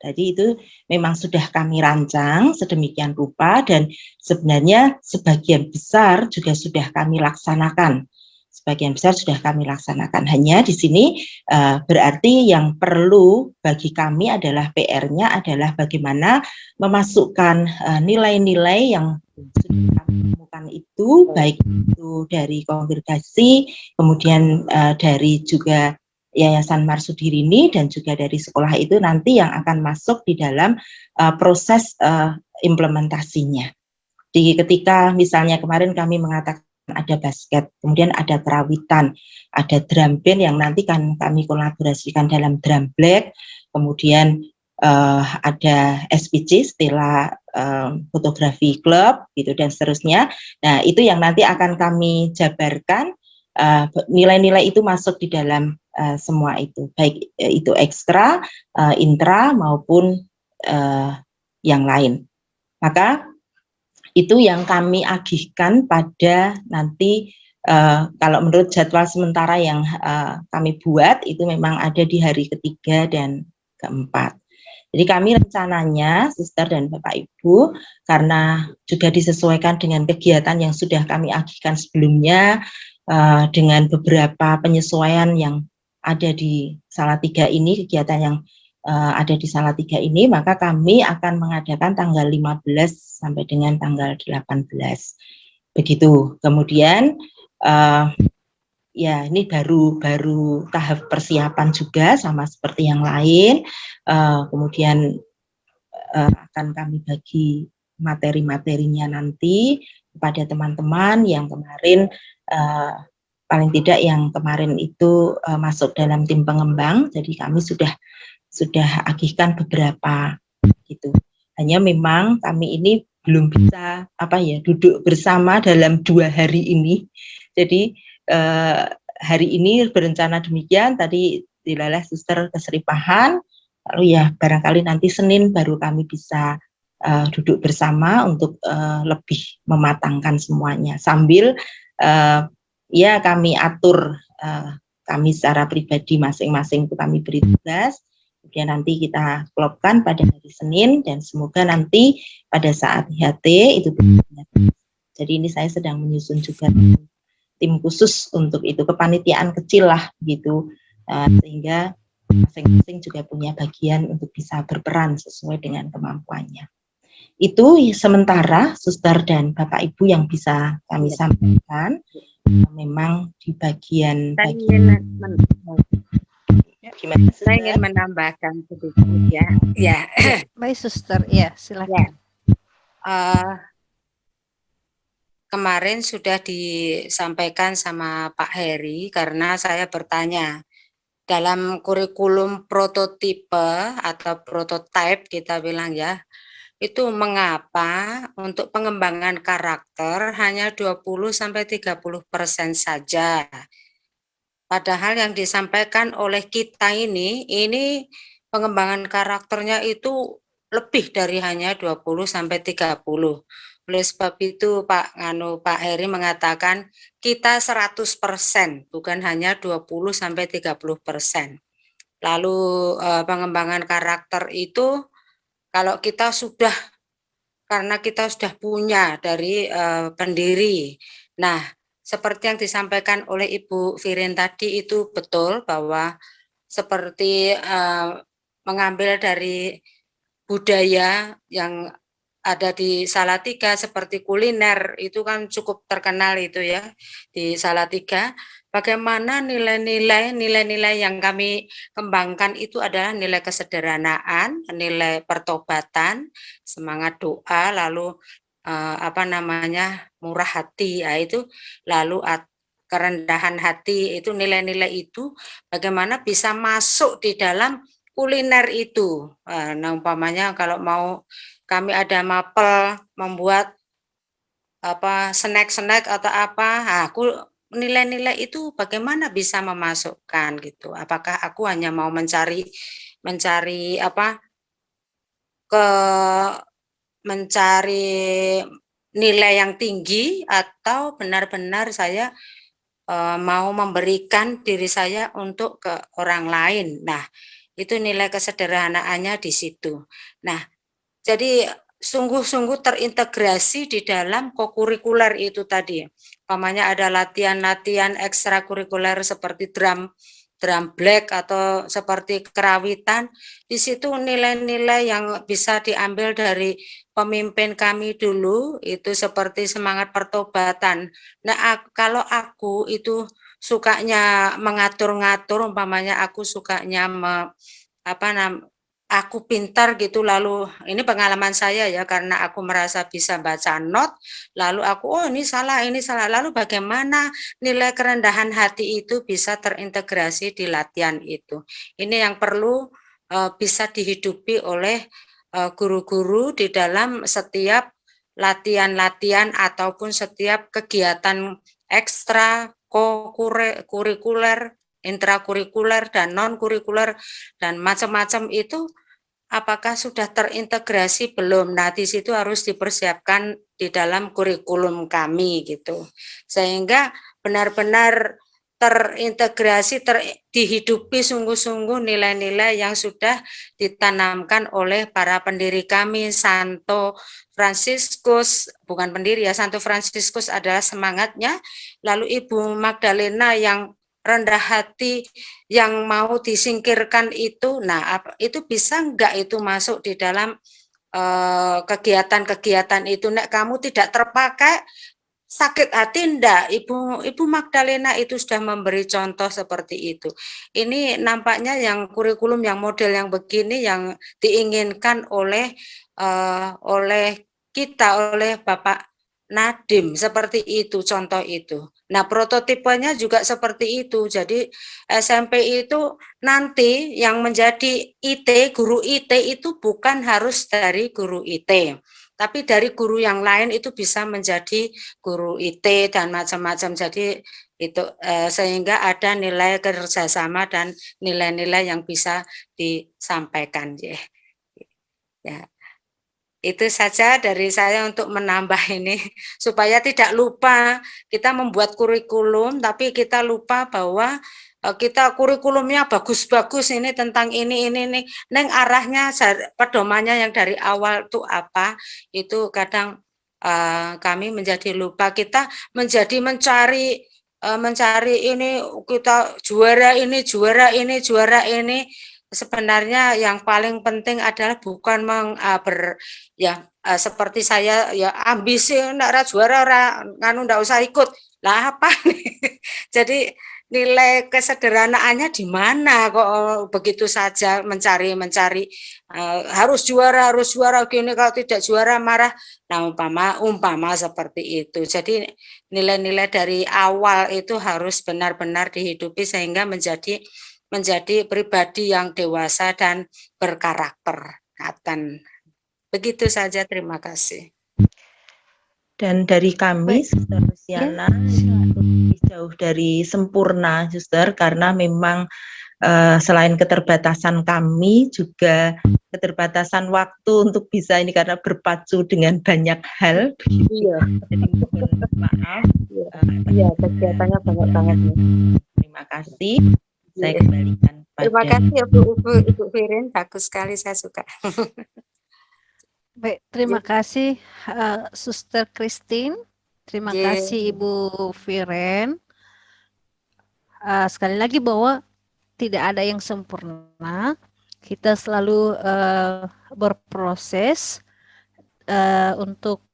Jadi itu memang sudah kami rancang sedemikian rupa, dan sebenarnya sebagian besar juga sudah kami laksanakan. Hanya di sini berarti yang perlu bagi kami adalah PR-nya adalah bagaimana memasukkan nilai-nilai yang sudah kami temukan itu, baik itu dari kongregasi, kemudian dari juga Yayasan Marsudirini, dan juga dari sekolah itu nanti yang akan masuk di dalam proses implementasinya. Di ketika misalnya kemarin kami mengatakan ada basket, kemudian ada kerawitan, ada drum band yang nanti kan kami kolaborasikan dalam drum black, kemudian ada SPC, Stella Fotografi Club, gitu, dan seterusnya. Nah, itu yang nanti akan kami jabarkan, nilai-nilai itu masuk di dalam semua itu, baik itu ekstra, intra maupun yang lain. Maka itu yang kami agihkan pada nanti kalau menurut jadwal sementara yang kami buat itu memang ada di hari ketiga dan keempat. Jadi kami rencananya, Suster dan Bapak Ibu, karena juga disesuaikan dengan kegiatan yang sudah kami agihkan sebelumnya, dengan beberapa penyesuaian yang ada di Salatiga ini, kegiatan yang ada di Salatiga ini, maka kami akan mengadakan tanggal 15 sampai dengan tanggal 18. Begitu. Kemudian ya ini baru tahap persiapan juga sama seperti yang lain. Kemudian akan kami bagi materi-materinya nanti kepada teman-teman yang kemarin paling tidak yang kemarin itu masuk dalam tim pengembang. Jadi kami sudah agihkan beberapa gitu. Hanya memang kami ini belum bisa duduk bersama dalam 2 hari ini. Jadi hari ini berencana demikian, tadi dilalah Suster keseripahan, lalu ya barangkali nanti Senin baru kami bisa duduk bersama untuk lebih mematangkan semuanya, sambil ya kami atur, kami secara pribadi masing-masing itu kami beri tugas, kemudian nanti kita klopkan pada hari Senin, dan semoga nanti pada saat IHT itu benar. Jadi ini saya sedang menyusun juga tim khusus untuk itu, kepanitiaan kecil lah gitu, sehingga masing-masing juga punya bagian untuk bisa berperan sesuai dengan kemampuannya. Itu sementara Suster dan Bapak Ibu yang bisa kami sampaikan. memang di bagian Saya ingin gimana saya Suster? ingin menambahkan sedikit ya. Ya, Baik, Suster. Ya, ya. silakan. Kemarin sudah disampaikan sama Pak Heri karena saya bertanya dalam kurikulum prototipe atau prototype kita bilang ya, itu mengapa untuk pengembangan karakter hanya 20-30% saja. Padahal yang disampaikan oleh kita ini pengembangan karakternya itu lebih dari hanya 20-30. Oleh sebab itu Pak Heri mengatakan kita 100%, bukan hanya 20-30%. Lalu pengembangan karakter itu kalau kita sudah, karena kita sudah punya dari pendiri. Nah, seperti yang disampaikan oleh Ibu Viren tadi itu betul bahwa seperti mengambil dari budaya yang ada di Salatiga seperti kuliner itu kan cukup terkenal itu ya di Salatiga. Bagaimana nilai-nilai yang kami kembangkan itu adalah nilai kesederhanaan, nilai pertobatan, semangat doa, lalu murah hati, ya itu, lalu kerendahan hati, itu nilai-nilai itu bagaimana bisa masuk di dalam kuliner itu. Nah, umpamanya kalau mau kami ada mapel membuat snack-snack atau apa, aku nilai-nilai itu bagaimana bisa memasukkan gitu. Apakah aku hanya mau mencari nilai yang tinggi atau benar-benar saya mau memberikan diri saya untuk ke orang lain. Nah, itu nilai kesederhanaannya di situ. Nah, jadi sungguh-sungguh terintegrasi di dalam kokurikuler itu tadi. Umpamanya ada latihan-latihan ekstrakurikuler seperti drum black atau seperti kerawitan, di situ nilai-nilai yang bisa diambil dari pemimpin kami dulu itu seperti semangat pertobatan. Nah, kalau aku itu sukanya mengatur-ngatur, umpamanya aku sukanya aku pintar gitu, lalu ini pengalaman saya ya, karena aku merasa bisa baca not, lalu aku ini salah, lalu bagaimana nilai kerendahan hati itu bisa terintegrasi di latihan itu. Ini yang perlu bisa dihidupi oleh guru-guru di dalam setiap latihan-latihan ataupun setiap kegiatan ekstra kurikuler, intrakurikuler dan non kurikuler dan macam-macam itu. Apakah sudah terintegrasi belum? Nah, di situ harus dipersiapkan di dalam kurikulum kami gitu. Sehingga benar-benar terintegrasi, dihidupi sungguh-sungguh nilai-nilai yang sudah ditanamkan oleh para pendiri kami. Santo Fransiskus, bukan pendiri ya, Santo Fransiskus adalah semangatnya. Lalu Ibu Magdalena yang rendah hati, yang mau disingkirkan itu, nah itu bisa enggak itu masuk di dalam kegiatan-kegiatan itu? Nek kamu tidak terpakai, sakit hati enggak? Ibu Magdalena itu sudah memberi contoh seperti itu. Ini nampaknya yang kurikulum, yang model yang begini yang diinginkan oleh kita, oleh Bapak Nadiem, seperti itu contoh itu. Nah, prototipenya juga seperti itu. Jadi SMP itu nanti yang menjadi IT, guru IT itu bukan harus dari guru IT, tapi dari guru yang lain itu bisa menjadi guru IT dan macam-macam. Jadi itu sehingga ada nilai kerjasama dan nilai-nilai yang bisa disampaikan ya. Itu saja dari saya untuk menambah ini, supaya tidak lupa kita membuat kurikulum, tapi kita lupa bahwa kita kurikulumnya bagus-bagus ini tentang ini, neng arahnya pedomannya yang dari awal itu apa, itu kadang kami menjadi lupa, kita menjadi mencari ini, kita juara ini, sebenarnya yang paling penting adalah bukan seperti saya ya ambisi ndak juara nggak usah ikut, Lah apa nih? Jadi nilai kesederhanaannya di mana kok begitu saja mencari harus juara gini, kalau tidak juara marah. Nah, umpama seperti itu. Jadi nilai-nilai dari awal itu harus benar-benar dihidupi sehingga menjadi pribadi yang dewasa dan berkarakter. Begitu saja, terima kasih. Dan dari kami, Baik. Suster Luciana, lebih jauh dari sempurna, Suster, karena memang selain keterbatasan kami, juga keterbatasan waktu untuk bisa ini karena berpacu dengan banyak hal. Iya. Jadi mohon maaf. Iya, kegiatannya banyak banget. Terima kasih. Saya kembalikan pada. Terima kasih ya Ibu Firin, bagus sekali, saya suka. Baik, terima kasih Suster Christine, terima kasih Ibu Firen. Sekali lagi bahwa tidak ada yang sempurna, kita selalu berproses untuk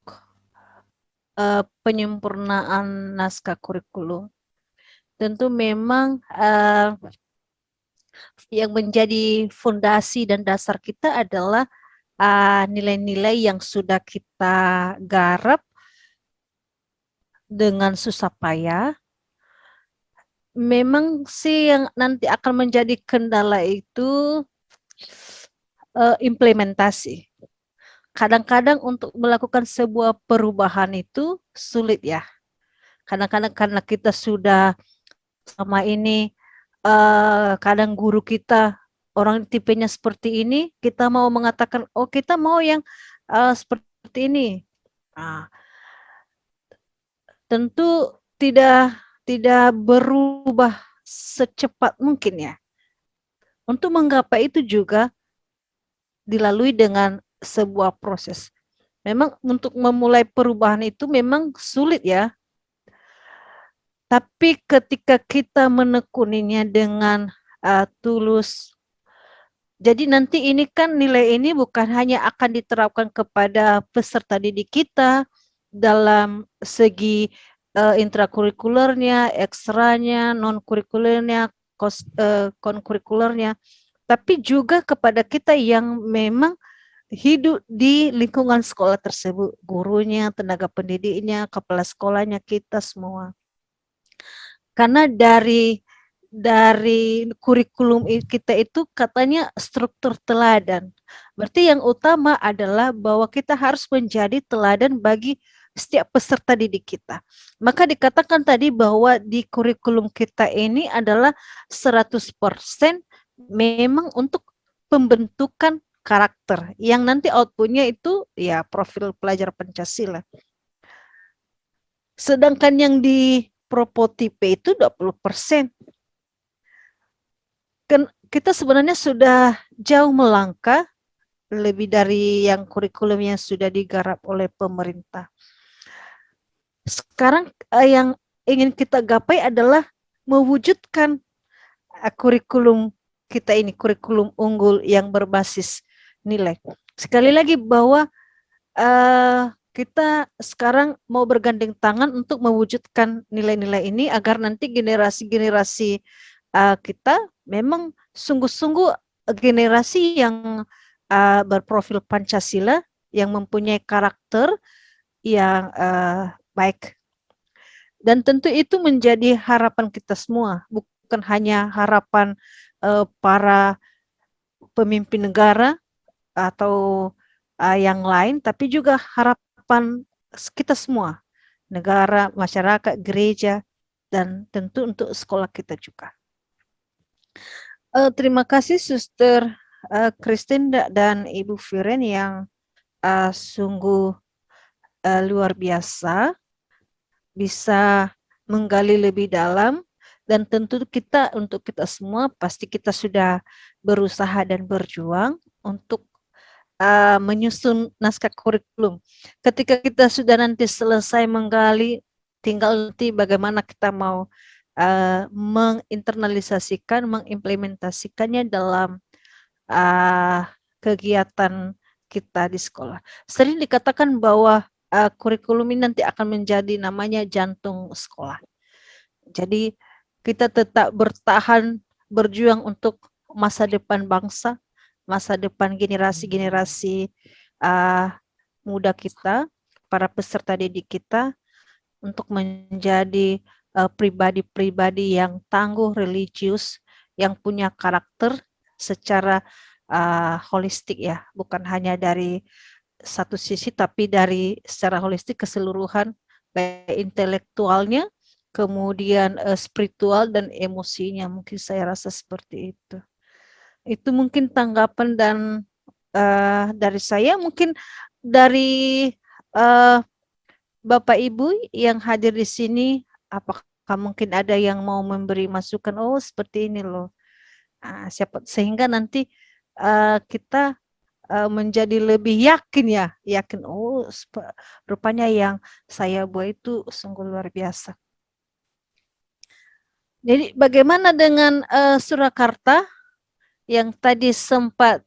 penyempurnaan naskah kurikulum. Tentu memang yang menjadi fondasi dan dasar kita adalah nilai-nilai yang sudah kita garap dengan susah payah. Memang sih yang nanti akan menjadi kendala itu implementasi. Kadang-kadang untuk melakukan sebuah perubahan itu sulit ya. Kadang-kadang karena kita sudah sama ini, kadang guru kita orang tipenya seperti ini, kita mau mengatakan, oh kita mau yang seperti ini. Tentu tidak berubah secepat mungkin ya. Untuk menggapai itu juga dilalui dengan sebuah proses. Memang untuk memulai perubahan itu memang sulit ya. Tapi ketika kita menekuninya dengan tulus, jadi nanti ini kan nilai ini bukan hanya akan diterapkan kepada peserta didik kita dalam segi intrakurikulernya, ekstranya, non-kurikulernya, konkurikulernya, tapi juga kepada kita yang memang hidup di lingkungan sekolah tersebut, gurunya, tenaga pendidiknya, kepala sekolahnya, kita semua. Karena dari kurikulum kita itu katanya struktur teladan. Berarti yang utama adalah bahwa kita harus menjadi teladan bagi setiap peserta didik kita. Maka dikatakan tadi bahwa di kurikulum kita ini adalah 100% memang untuk pembentukan karakter yang nanti outputnya itu ya profil pelajar Pancasila. Sedangkan yang di propotipe itu 20%. Kita sebenarnya sudah jauh melangkah lebih dari yang kurikulum yang sudah digarap oleh pemerintah. Sekarang yang ingin kita gapai adalah mewujudkan kurikulum kita ini, kurikulum unggul yang berbasis nilai. Sekali lagi bahwa kita sekarang mau bergandeng tangan untuk mewujudkan nilai-nilai ini agar nanti generasi-generasi kita memang sungguh-sungguh generasi yang berprofil Pancasila, yang mempunyai karakter yang baik. Dan tentu itu menjadi harapan kita semua, bukan hanya harapan para pemimpin negara atau yang lain, tapi juga harapan kita semua, negara, masyarakat, gereja, dan tentu untuk sekolah kita juga. Terima kasih Suster Christine dan Ibu Firen yang sungguh luar biasa, bisa menggali lebih dalam, dan tentu untuk kita semua pasti kita sudah berusaha dan berjuang untuk menyusun naskah kurikulum. Ketika kita sudah nanti selesai menggali, tinggal nanti bagaimana kita mau mengimplementasikannya dalam kegiatan kita di sekolah. Sering dikatakan bahwa kurikulum ini nanti akan menjadi namanya jantung sekolah. Jadi kita tetap bertahan, berjuang untuk masa depan bangsa, masa depan generasi-generasi muda kita, para peserta didik kita, untuk menjadi pribadi-pribadi yang tangguh, religius, yang punya karakter secara holistik ya, bukan hanya dari satu sisi tapi dari secara holistik keseluruhan, baik intelektualnya, kemudian spiritual dan emosinya. Mungkin saya rasa seperti itu. Itu mungkin tanggapan dan dari saya. Mungkin dari Bapak Ibu yang hadir di sini, apakah mungkin ada yang mau memberi masukan? Oh, seperti ini loh. Sehingga nanti kita menjadi lebih yakin, oh rupanya yang saya buat itu sungguh luar biasa. Jadi bagaimana dengan Surakarta yang tadi sempat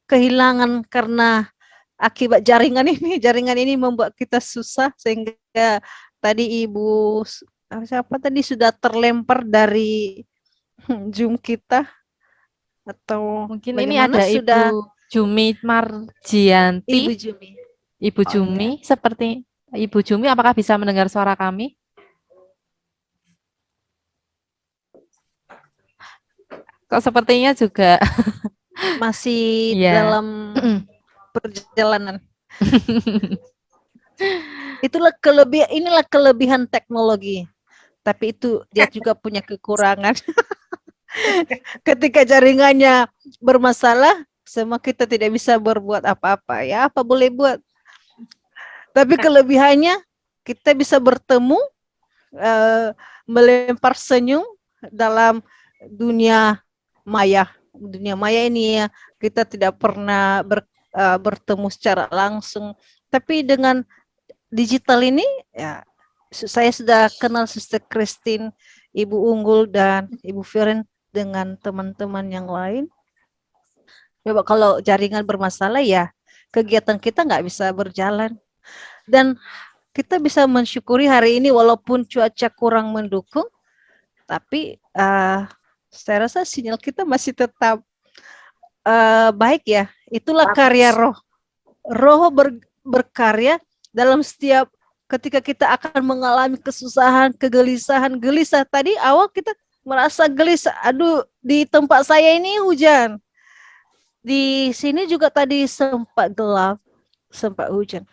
kehilangan karena akibat jaringan ini membuat kita susah, sehingga tadi Ibu siapa tadi sudah terlempar dari Zoom kita. Atau mungkin ini ada sudah Ibu Jumi Marjianti. Ibu Jumi. Ibu Jumi, seperti Ibu Jumi, apakah bisa mendengar suara kami? Kok sepertinya juga masih dalam perjalanan. Inilah kelebihan teknologi. Tapi itu dia juga punya kekurangan. Ketika jaringannya bermasalah, semua kita tidak bisa berbuat apa-apa. Ya, apa boleh buat. Tapi kelebihannya kita bisa bertemu, melempar senyum dalam dunia maya. Dunia maya ini ya, kita tidak pernah bertemu secara langsung. Tapi dengan digital ini, ya, saya sudah kenal Sister Christine, Ibu Unggul, dan Ibu Firen dengan teman-teman yang lain. Coba kalau jaringan bermasalah ya kegiatan kita nggak bisa berjalan. Dan kita bisa mensyukuri hari ini walaupun cuaca kurang mendukung, tapi saya rasa sinyal kita masih tetap baik ya. Itulah karya roh. Roh berkarya dalam setiap ketika kita akan mengalami kesusahan, kegelisahan, gelisah. Tadi awal kita merasa gelisah, aduh di tempat saya ini hujan, di sini juga tadi sempat gelap, sempat hujan.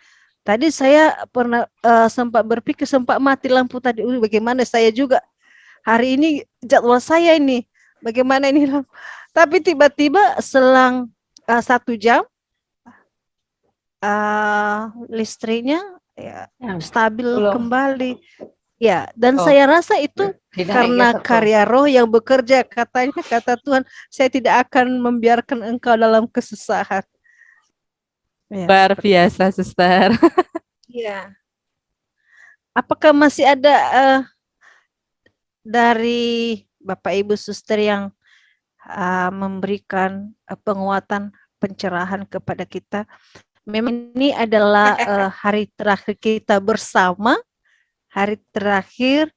Tadi saya pernah sempat berpikir, sempat mati lampu tadi, bagaimana saya juga hari ini jadwal saya ini, bagaimana ini lampu. Tapi tiba-tiba selang 1 jam listriknya ya stabil kembali. Ya, dan saya rasa itu karena karya roh yang bekerja. Kata Tuhan, saya tidak akan membiarkan engkau dalam kesusahan. Ya, luar biasa, Suster. Ya. Apakah masih ada dari Bapak Ibu Suster yang memberikan penguatan, pencerahan kepada kita? Memang ini adalah hari terakhir kita bersama. Hari terakhir,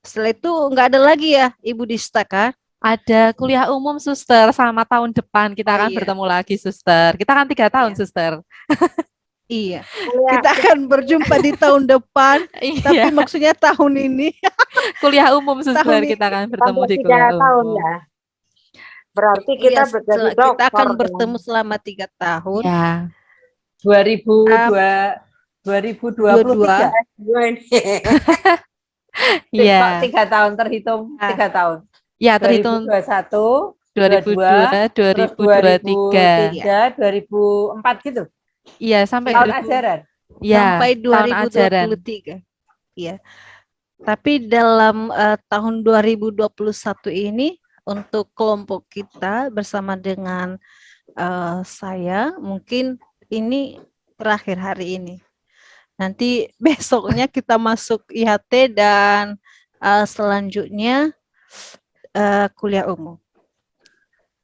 setelah itu nggak ada lagi ya Ibu Dista kan? Ada kuliah umum, Suster, sama tahun depan kita akan bertemu lagi, Suster. Kita kan 3 tahun, Suster. Iya, kita akan berjumpa di tahun depan, tapi maksudnya tahun ini. Kuliah umum, Suster, kita akan bertemu di kuliah umum. Ya. Berarti kita kita akan bertemu selama 3 tahun. Ya. 2023. Iya. 3 tahun terhitung 3 tahun. Ya, terhitung 2021, 2023, 2004 gitu. Iya, sampai tahun ajaran. Ya, sampai 2023. Iya. Tapi dalam tahun 2021 ini untuk kelompok kita bersama dengan saya, mungkin ini terakhir hari ini. Nanti besoknya kita masuk IHT dan selanjutnya kuliah umum.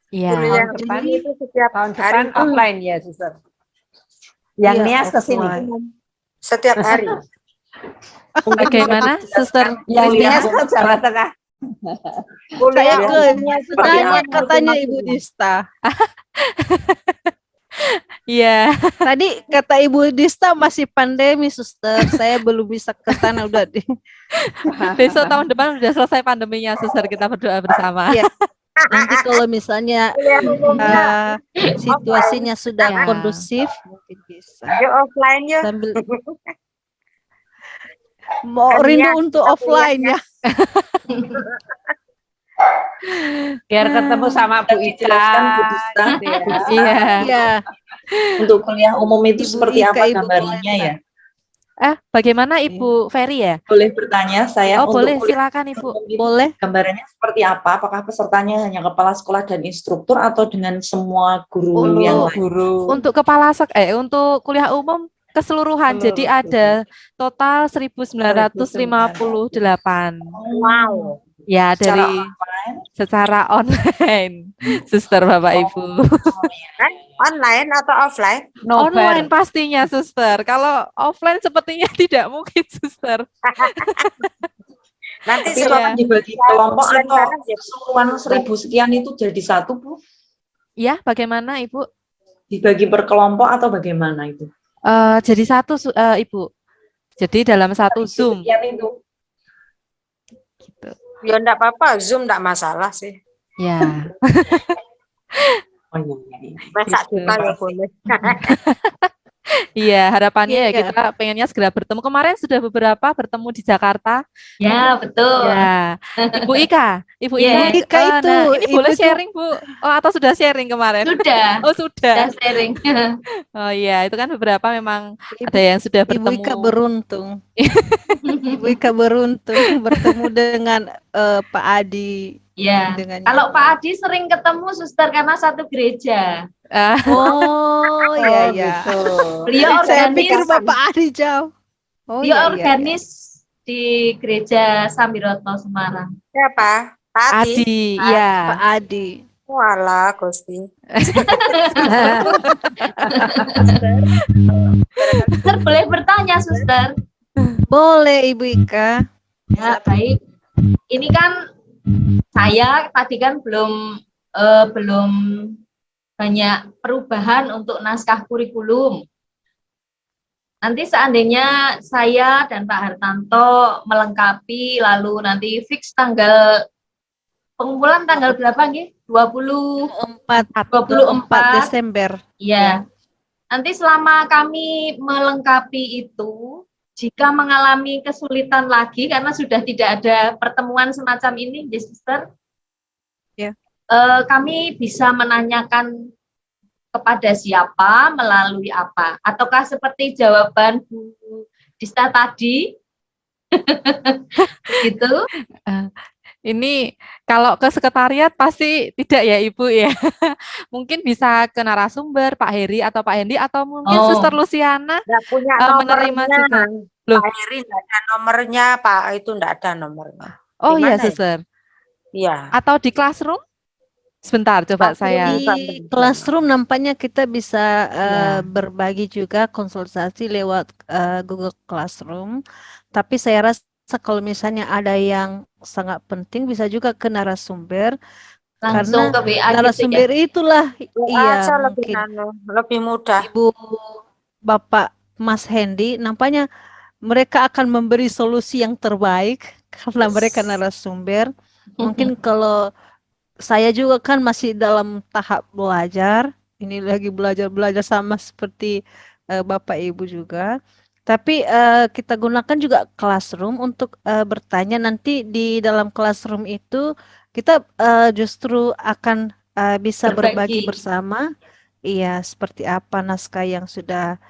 Iya. Kuliah Tahun depan itu setiap tahun depan offline ya, Suster. Yang Iya, Nias ke sini. offline. Setiap hari. Bagaimana, Suster? Yang Kuliah Nias ke Jawa Tengah. Saya Kuliah ke umumnya itu nanya gimana? katanya Ibu Dista. Iya. Tadi kata Ibu Dista masih pandemi, Suster. Saya belum bisa ke sana udah di. Besok tahun depan sudah selesai pandeminya, Suster. Kita berdoa bersama. Iya. Nanti kalau misalnya Kuliah umumnya situasinya sudah Ya. kondusif, mungkin bisa. yuk offline yuk. Sambil mau Kan rindu ya, untuk kita offline ya. Biar ketemu sama Bu Ika. Dijelaskan Bu Dista. Gitu ya. Iya. Iya. Untuk kuliah umum itu Ibu seperti Ika, apa Ibu gambarannya Koleta. ya? Bagaimana Ibu Ferry ya? Boleh bertanya saya Oh, untuk boleh. kuliah Silakan, Ibu. umum ini Boleh. gambarannya seperti apa? Apakah pesertanya hanya kepala sekolah dan instruktur atau dengan semua guru yang lain? Guru. Untuk untuk kuliah umum keseluruhan. Jadi ada total 1958. Wow. Ya, Secara dari secara online. Suster, Bapak Ibu. Online atau offline? Online pastinya, Suster. Kalau offline sepertinya tidak mungkin, Suster. Nanti Tapi Iya. kalau dibagi kelompok offline atau bareng ya. keseluruhan 1000 sekian itu jadi satu, Bu? Ya, bagaimana Ibu? Dibagi per kelompok atau bagaimana itu? Jadi satu, Ibu. Jadi dalam satu 1000 Zoom. sekian itu. Gitu. Ya enggak apa-apa, Zoom enggak masalah sih. Ya. Oh iya, iya. Masa Gitu. kita ya boleh. Iya, harapannya ya Iya. kita pengennya segera bertemu. Kemarin sudah beberapa bertemu di Jakarta. Ya, betul. Ya, Ibu Ika, Ibu Iya. Ika, Ibu Ika itu, nah ini Ibu boleh itu- sharing Bu? Oh, atau sudah sharing kemarin? Sudah. Oh sudah. sharing. Oh iya, itu kan beberapa memang ada yang sudah Ibu bertemu. Ika beruntung. Ibu Ika beruntung bertemu dengan Pak Adi. Ya. Dengan Kalau Pak Adi sering ketemu Suster karena satu gereja. Oh iya iya. Gitu. Beliau Saya organis. pikir Bapak Adi jauh. Oh Beliau iya, iya, organis di gereja Sambiroto Semarang. Siapa? Pak Adi. Adi, iya. iya. Pak Adi. Walah, Gusti. Suster boleh bertanya, Suster? Boleh Ibu Ika. Ya, baik. Ini kan saya tadi kan belum banyak perubahan untuk naskah kurikulum. Nanti seandainya saya dan Pak Hartanto melengkapi, lalu nanti fix tanggal pengumpulan tanggal berapa nih? 24 Desember. Iya. Nanti selama kami melengkapi itu, jika mengalami kesulitan lagi karena sudah tidak ada pertemuan semacam ini, Sister, Ya. Kami bisa menanyakan kepada siapa, melalui apa, ataukah seperti jawaban Bu Dista tadi, gitu? Ini kalau ke sekretariat pasti tidak ya Ibu ya. Mungkin bisa ke narasumber Pak Heri atau Pak Hendi atau mungkin Suster Luciana Enggak punya menerima nomornya. juga. Loh. Pak Heri enggak ada nomornya, Pak itu enggak ada nomornya. Oh iya Gimana ya? Suster. Iya. Atau di classroom? Sebentar coba saya. Di classroom nampaknya kita bisa Ya. berbagi juga konsultasi lewat Google Classroom. Tapi saya rasa kalau misalnya ada yang sangat penting bisa juga ke narasumber. Langsung Karena ke WA narasumber gitu ya? itulah Iya, mungkin lebih mudah. Ibu Bapak Mas Hendy nampaknya mereka akan memberi solusi yang terbaik karena mereka narasumber. Mungkin kalau saya juga kan masih dalam tahap belajar. Ini lagi belajar sama seperti Bapak Ibu juga. Tapi kita gunakan juga classroom untuk bertanya. Nanti di dalam classroom itu kita justru akan bisa berbagi bersama. Iya, seperti apa naskah yang sudah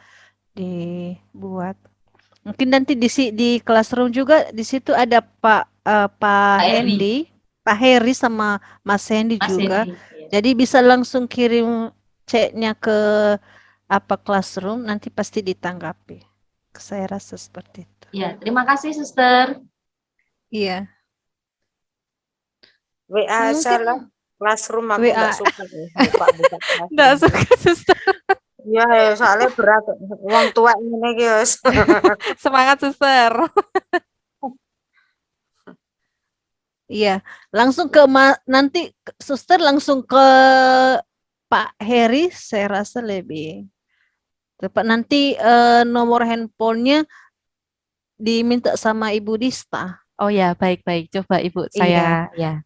dibuat. Mungkin nanti di classroom juga di situ ada Pak Hendy. Pak Heri sama Mas Hendy juga. Jadi bisa langsung kirim chatnya ke classroom, nanti pasti ditanggapi. Saya rasa seperti itu. Ya, terima kasih Suster. Iya. WA salah. Classroom aku WA. enggak suka. Buka-buka. Enggak suka Suster. Ya, soalnya berat. Wong tua ini guys. Semangat suster. Iya, langsung ke nanti suster langsung ke Pak Heri, saya rasa lebih tepat. Nanti nomor handphonenya diminta sama Ibu Dista. Oh ya, baik-baik. Coba Ibu saya ya.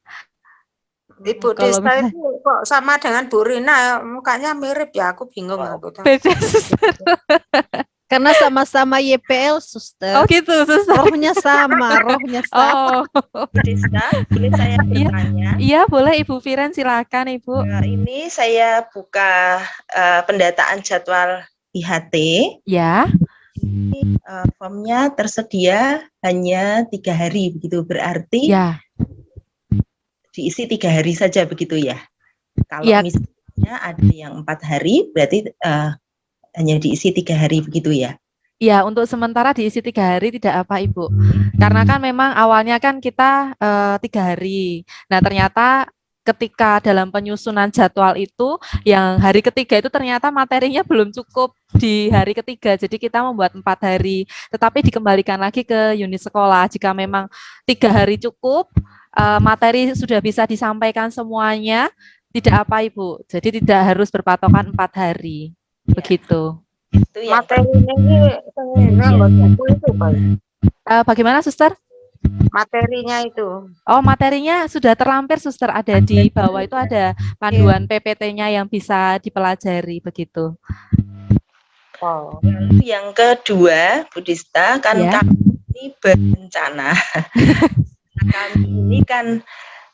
Ibu Kalau Dista itu kok sama dengan Bu Rina, mukanya mirip ya, aku bingung aku. Beda suster. karena sama-sama YPL suster. Oh gitu suster. Rohnya sama, rohnya sama. Oh. Bu Dista, boleh saya bertanya? Iya, boleh Ibu Firen, silakan Ibu. Ini saya buka pendataan jadwal IHT. Ya. Formnya tersedia hanya 3 hari, begitu berarti Ya. diisi 3 hari saja begitu ya. Kalau Ya. misalnya ada yang 4 hari, berarti hanya diisi 3 hari begitu ya. Ya, untuk sementara diisi 3 hari tidak apa Ibu. Karena kan memang awalnya kan kita 3 hari. Nah ternyata ketika dalam penyusunan jadwal itu, yang hari ketiga itu ternyata materinya belum cukup di hari ketiga. Jadi kita membuat 4 hari, tetapi dikembalikan lagi ke unit sekolah. Jika memang 3 hari cukup, materi sudah bisa disampaikan semuanya, tidak apa Ibu. Jadi tidak harus berpatokan 4 hari. Begitu. Itu yang materinya itu Bagaimana suster? materinya itu. Oh, materinya sudah terlampir suster, ada di bawah itu ada panduan PPT-nya yang bisa dipelajari begitu. Oh. Lalu yang kedua, Bu Dista, kan kami berencana. Kami ini kan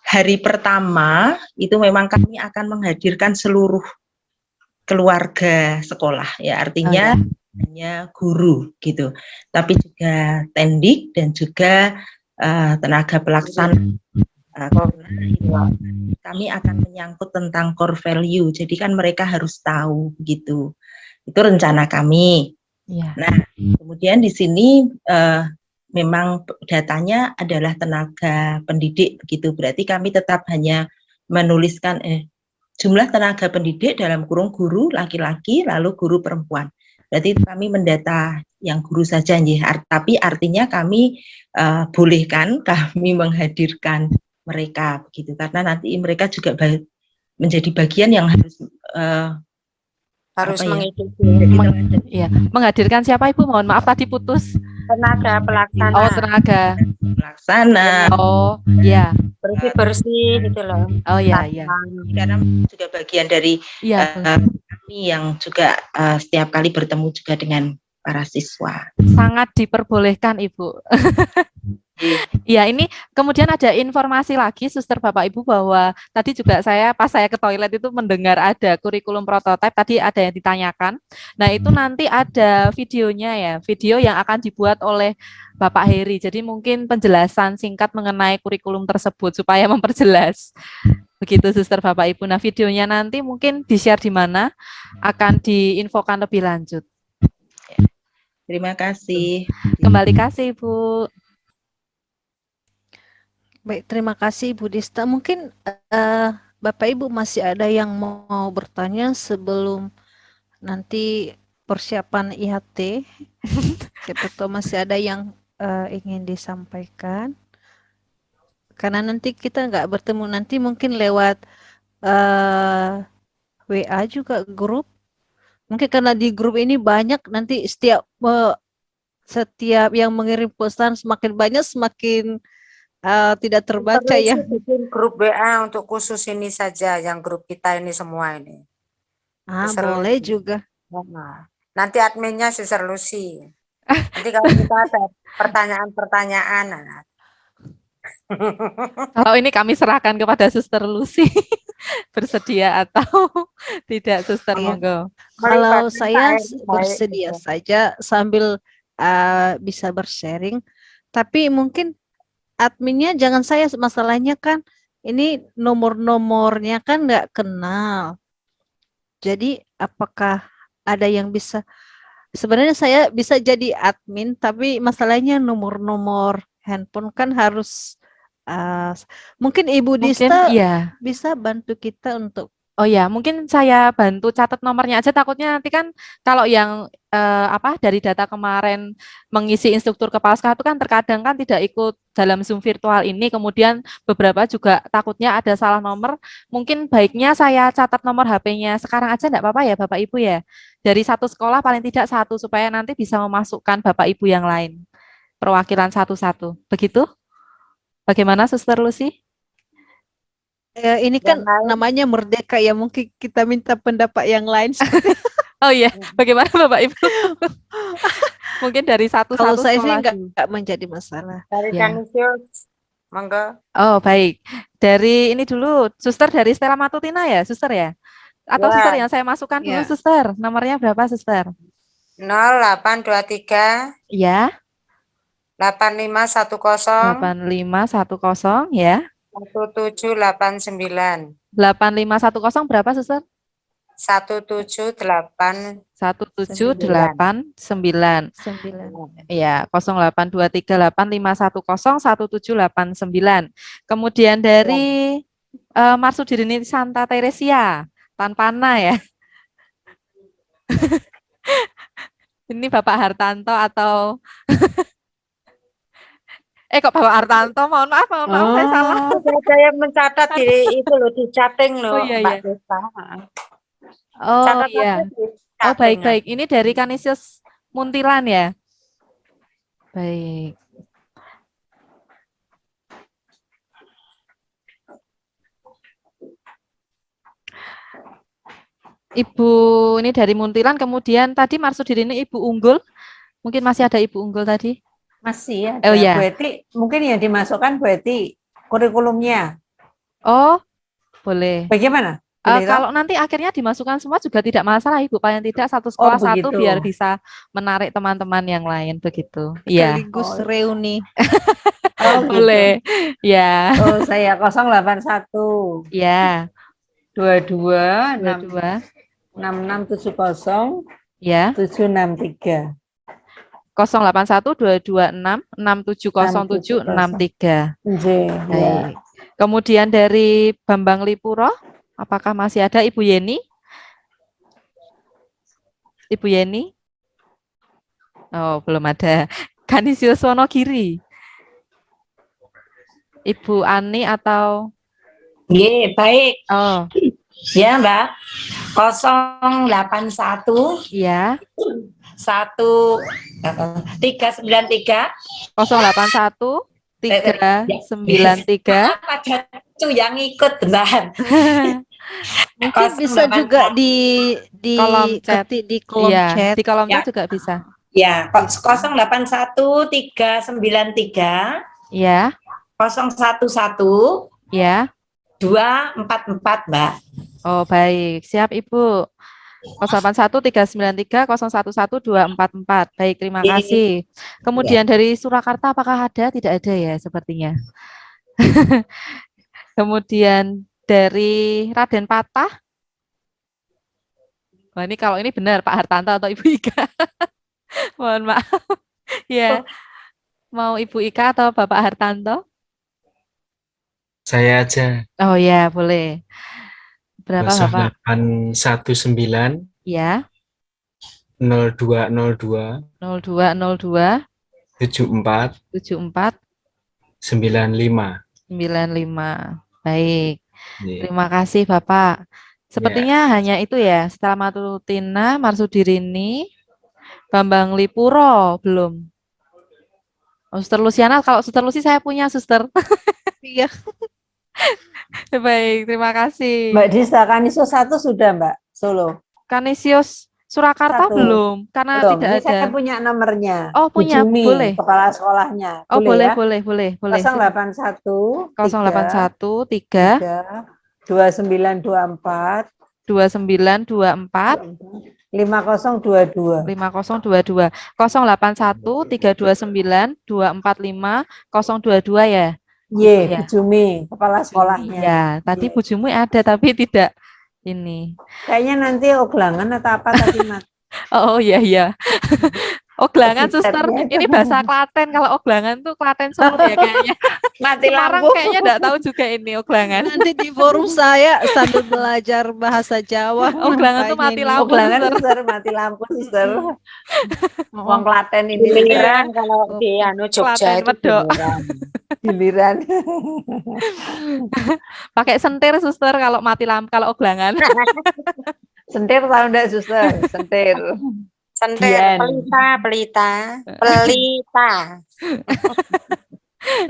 hari pertama itu memang kami akan menghadirkan seluruh keluarga sekolah ya, artinya hanya guru gitu, tapi juga tendik dan juga tenaga pelaksana. Kami akan menyangkut tentang core value, jadi kan mereka harus tahu begitu. Itu rencana kami. Ya. Nah, kemudian di sini memang datanya adalah tenaga pendidik begitu, berarti kami tetap hanya menuliskan jumlah tenaga pendidik dalam kurung guru laki-laki lalu guru perempuan. Berarti kami mendata yang guru saja, tapi artinya kami bolehkan kami menghadirkan mereka begitu, karena nanti mereka juga menjadi bagian yang harus mengikuti. Ya, menghadirkan siapa Ibu? Mohon maaf tadi putus. Tenaga pelaksana. Oh, tenaga pelaksana. Oh, ya. Bersih-bersih gitu loh. Oh ya, ya. Karena juga bagian dari kami yang juga setiap kali bertemu juga dengan para siswa. Sangat diperbolehkan Ibu. Ya, ini kemudian ada informasi lagi suster Bapak Ibu bahwa tadi juga pas saya ke toilet itu mendengar ada kurikulum prototipe, tadi ada yang ditanyakan. Nah, itu nanti ada videonya ya, video yang akan dibuat oleh Bapak Heri. Jadi mungkin penjelasan singkat mengenai kurikulum tersebut supaya memperjelas. Begitu suster Bapak Ibu. Nah, videonya nanti mungkin di-share di mana, akan diinfokan lebih lanjut. Terima kasih. Kembali kasih Ibu. Baik, terima kasih Ibu Dista. Mungkin Bapak Ibu masih ada yang mau bertanya sebelum nanti persiapan IHT. Siapa tahu masih ada yang ingin disampaikan. Karena nanti kita nggak bertemu, nanti mungkin lewat WA juga grup. Mungkin karena di grup ini banyak, nanti setiap yang mengirim pesan semakin banyak semakin tidak terbaca ya. Bikin grup WA untuk khusus ini saja, yang grup kita ini semua ini. Boleh juga. Nah, nanti adminnya Sister Lucy. Nanti kalau kita ada pertanyaan-pertanyaan. Kalau ini kami serahkan kepada Suster Lucy. Bersedia atau tidak Suster, monggo. Kalau saya bersedia saja sambil bisa bersharing, tapi mungkin adminnya jangan saya, masalahnya kan ini nomor-nomornya kan nggak kenal. Jadi apakah ada yang bisa, sebenarnya saya bisa jadi admin, tapi masalahnya nomor-nomor handphone kan harus mungkin Ibu Dista bisa bantu kita untuk Oh ya, mungkin saya bantu catat nomornya aja. Takutnya nanti kan kalau yang dari data kemarin mengisi instruktur kepala sekolah itu kan terkadang kan tidak ikut dalam Zoom virtual ini. Kemudian beberapa juga takutnya ada salah nomor. Mungkin baiknya saya catat nomor HP-nya sekarang aja enggak apa-apa ya Bapak Ibu ya. Dari satu sekolah paling tidak satu supaya nanti bisa memasukkan Bapak Ibu yang lain. Perwakilan satu-satu. Begitu? Bagaimana Suster Lucy? Ini kan namanya merdeka ya, mungkin kita minta pendapat yang lain. Oh iya, bagaimana Bapak Ibu? Mungkin dari satu Kalau saya sih sekolah enggak menjadi masalah. Dari Ya. Kanisius, monggo. Oh baik, dari ini dulu, Suster dari Stella Matutina ya, Suster ya? Atau Ya. Suster yang saya masukkan dulu, Ya. Suster, nomornya berapa Suster? 0823 Ya, 8510 8510 ya. 1789 8510 berapa Suster? 178 1789. 9. Ya, 082385101789. Kemudian dari Marsudirini Santa Teresia, tanpa na ya. Ini Bapak Hartanto atau kok Bapak Hartanto, mohon maaf saya salah. Saya mencatat di itu loh, di chatting loh, Oh iya, Mbak iya. Desa. Oh Catatannya iya. di Oh chatting. baik-baik. Ini dari Kanisius Muntilan ya. Baik. Ibu ini dari Muntilan, kemudian tadi Marsudiri ini Ibu Unggul. Mungkin masih ada Ibu Unggul tadi. Masih ada. Oh ya. Bu Eti, mungkin yang dimasukkan Bu Eti kurikulumnya. Oh, boleh. Bagaimana? Boleh Kalau nanti akhirnya dimasukkan semua juga tidak masalah Ibu, paling tidak satu Oh, sekolah satu begitu. biar bisa menarik teman-teman yang lain begitu. Iya. Sekaligus reuni. Oh, Boleh. Ya. Oh, saya 081 Ya. 22 22 6670 ya. 763. 081226670763. Nggih, ya. Baik. Kemudian dari Bambang Lipuro, apakah masih ada Ibu Yeni? Ibu Yeni? Oh, belum ada. Kanisius Wonogiri. Ibu Ani atau Nggih, baik. Oh, Ya, Mbak. 081 iya. 393 081 393. ada cu yang ikut, Mbak. Mungkin bisa juga di Kolom chat. ketik di kolom Iya, chat. di kolom Ya. chat juga bisa. Ya, 081 393 Ya, 011 ya. 244, Mbak. Oh, baik. Siap, Ibu. 081 393 011 244. Baik, terima kasih. Kemudian dari Surakarta apakah ada? Tidak ada ya sepertinya. Kemudian dari Raden Patah. Wah, ini kalau ini benar Pak Hartanto atau Ibu Ika. Mohon maaf. Ya. Mau Ibu Ika atau Bapak Hartanto? Saya aja. Oh ya, boleh. Berapa Bapak? 0819 Ya. 0202 0202 74 74 95. 95. Baik. Iya. Terima kasih Bapak. Sepertinya hanya itu ya. Stella Matutina, Marsudirini, Bambang Lipuro belum. Oh, Suster Luciana, kalau Suster Lucy saya punya Suster. Iya. Baik, terima kasih. Mbak Dista, Kanisius 1 sudah, Mbak, Solo. Kanisius Surakarta 1. belum, karena Belum. tidak Ini ada. saya punya nomornya. Oh, Bu punya, Jumi, boleh. kepala sekolahnya. Oh, boleh, ya? boleh. 081 081 3 2924 2924 5022. 5022 081 329 245 022 ya. Ye, Ya. Bu Jumi, kepala sekolahnya. Ya, tadi Bu Jumi ada tapi tidak ini. Kayaknya nanti oglangan atau apa tadi, Mas? Oh iya iya. Oglangan, suster. Epiteternya itu. Ini bahasa Klaten. Kalau oglangan tuh Klaten Solo ya kayaknya. Mati Semarang lampu. kayaknya enggak tahu juga ini oglangan. Nanti di forum saya sambil belajar bahasa Jawa. Oglangan tuh makanya mati ini. lampu, Oglangan, suster. suster, mati lampu, suster. Oh, Wong Klaten ini Giliran kalau di anu Jogja Klaten itu medok. giliran. giliran. Pakai sentir, suster, kalau mati lampu, kalau oglangan. Sentir tahu enggak, suster? Sentir. Sentir, Dian. pelita.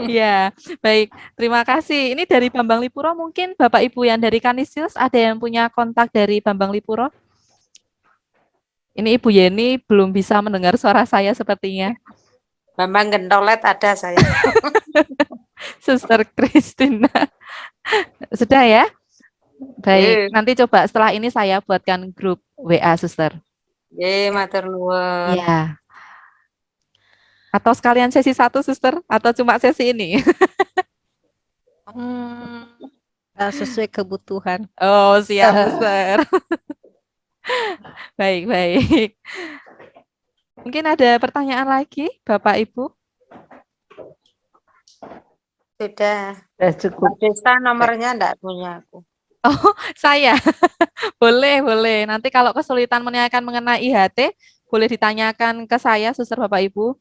Ya, baik. Terima kasih. Ini dari Bambang Lipuro, mungkin Bapak Ibu yang dari Kanisius ada yang punya kontak dari Bambang Lipuro? Ini Ibu Yeni belum bisa mendengar suara saya sepertinya. Bambang Gentolet ada saya. Suster Kristina. Sudah ya? Baik, nanti coba setelah ini saya buatkan grup WA, suster. Matur nuwun. Ya. Atau sekalian sesi 1, suster? Atau cuma sesi ini? Sesuai kebutuhan. Oh, siap, suster. Baik, baik. Mungkin ada pertanyaan lagi, Bapak Ibu? Sudah. Cukup. Pak Desa nomornya enggak punya aku. Oh, saya. Boleh. Nanti kalau kesulitan menanyakan mengenai IHT, boleh ditanyakan ke saya, suster Bapak Ibu.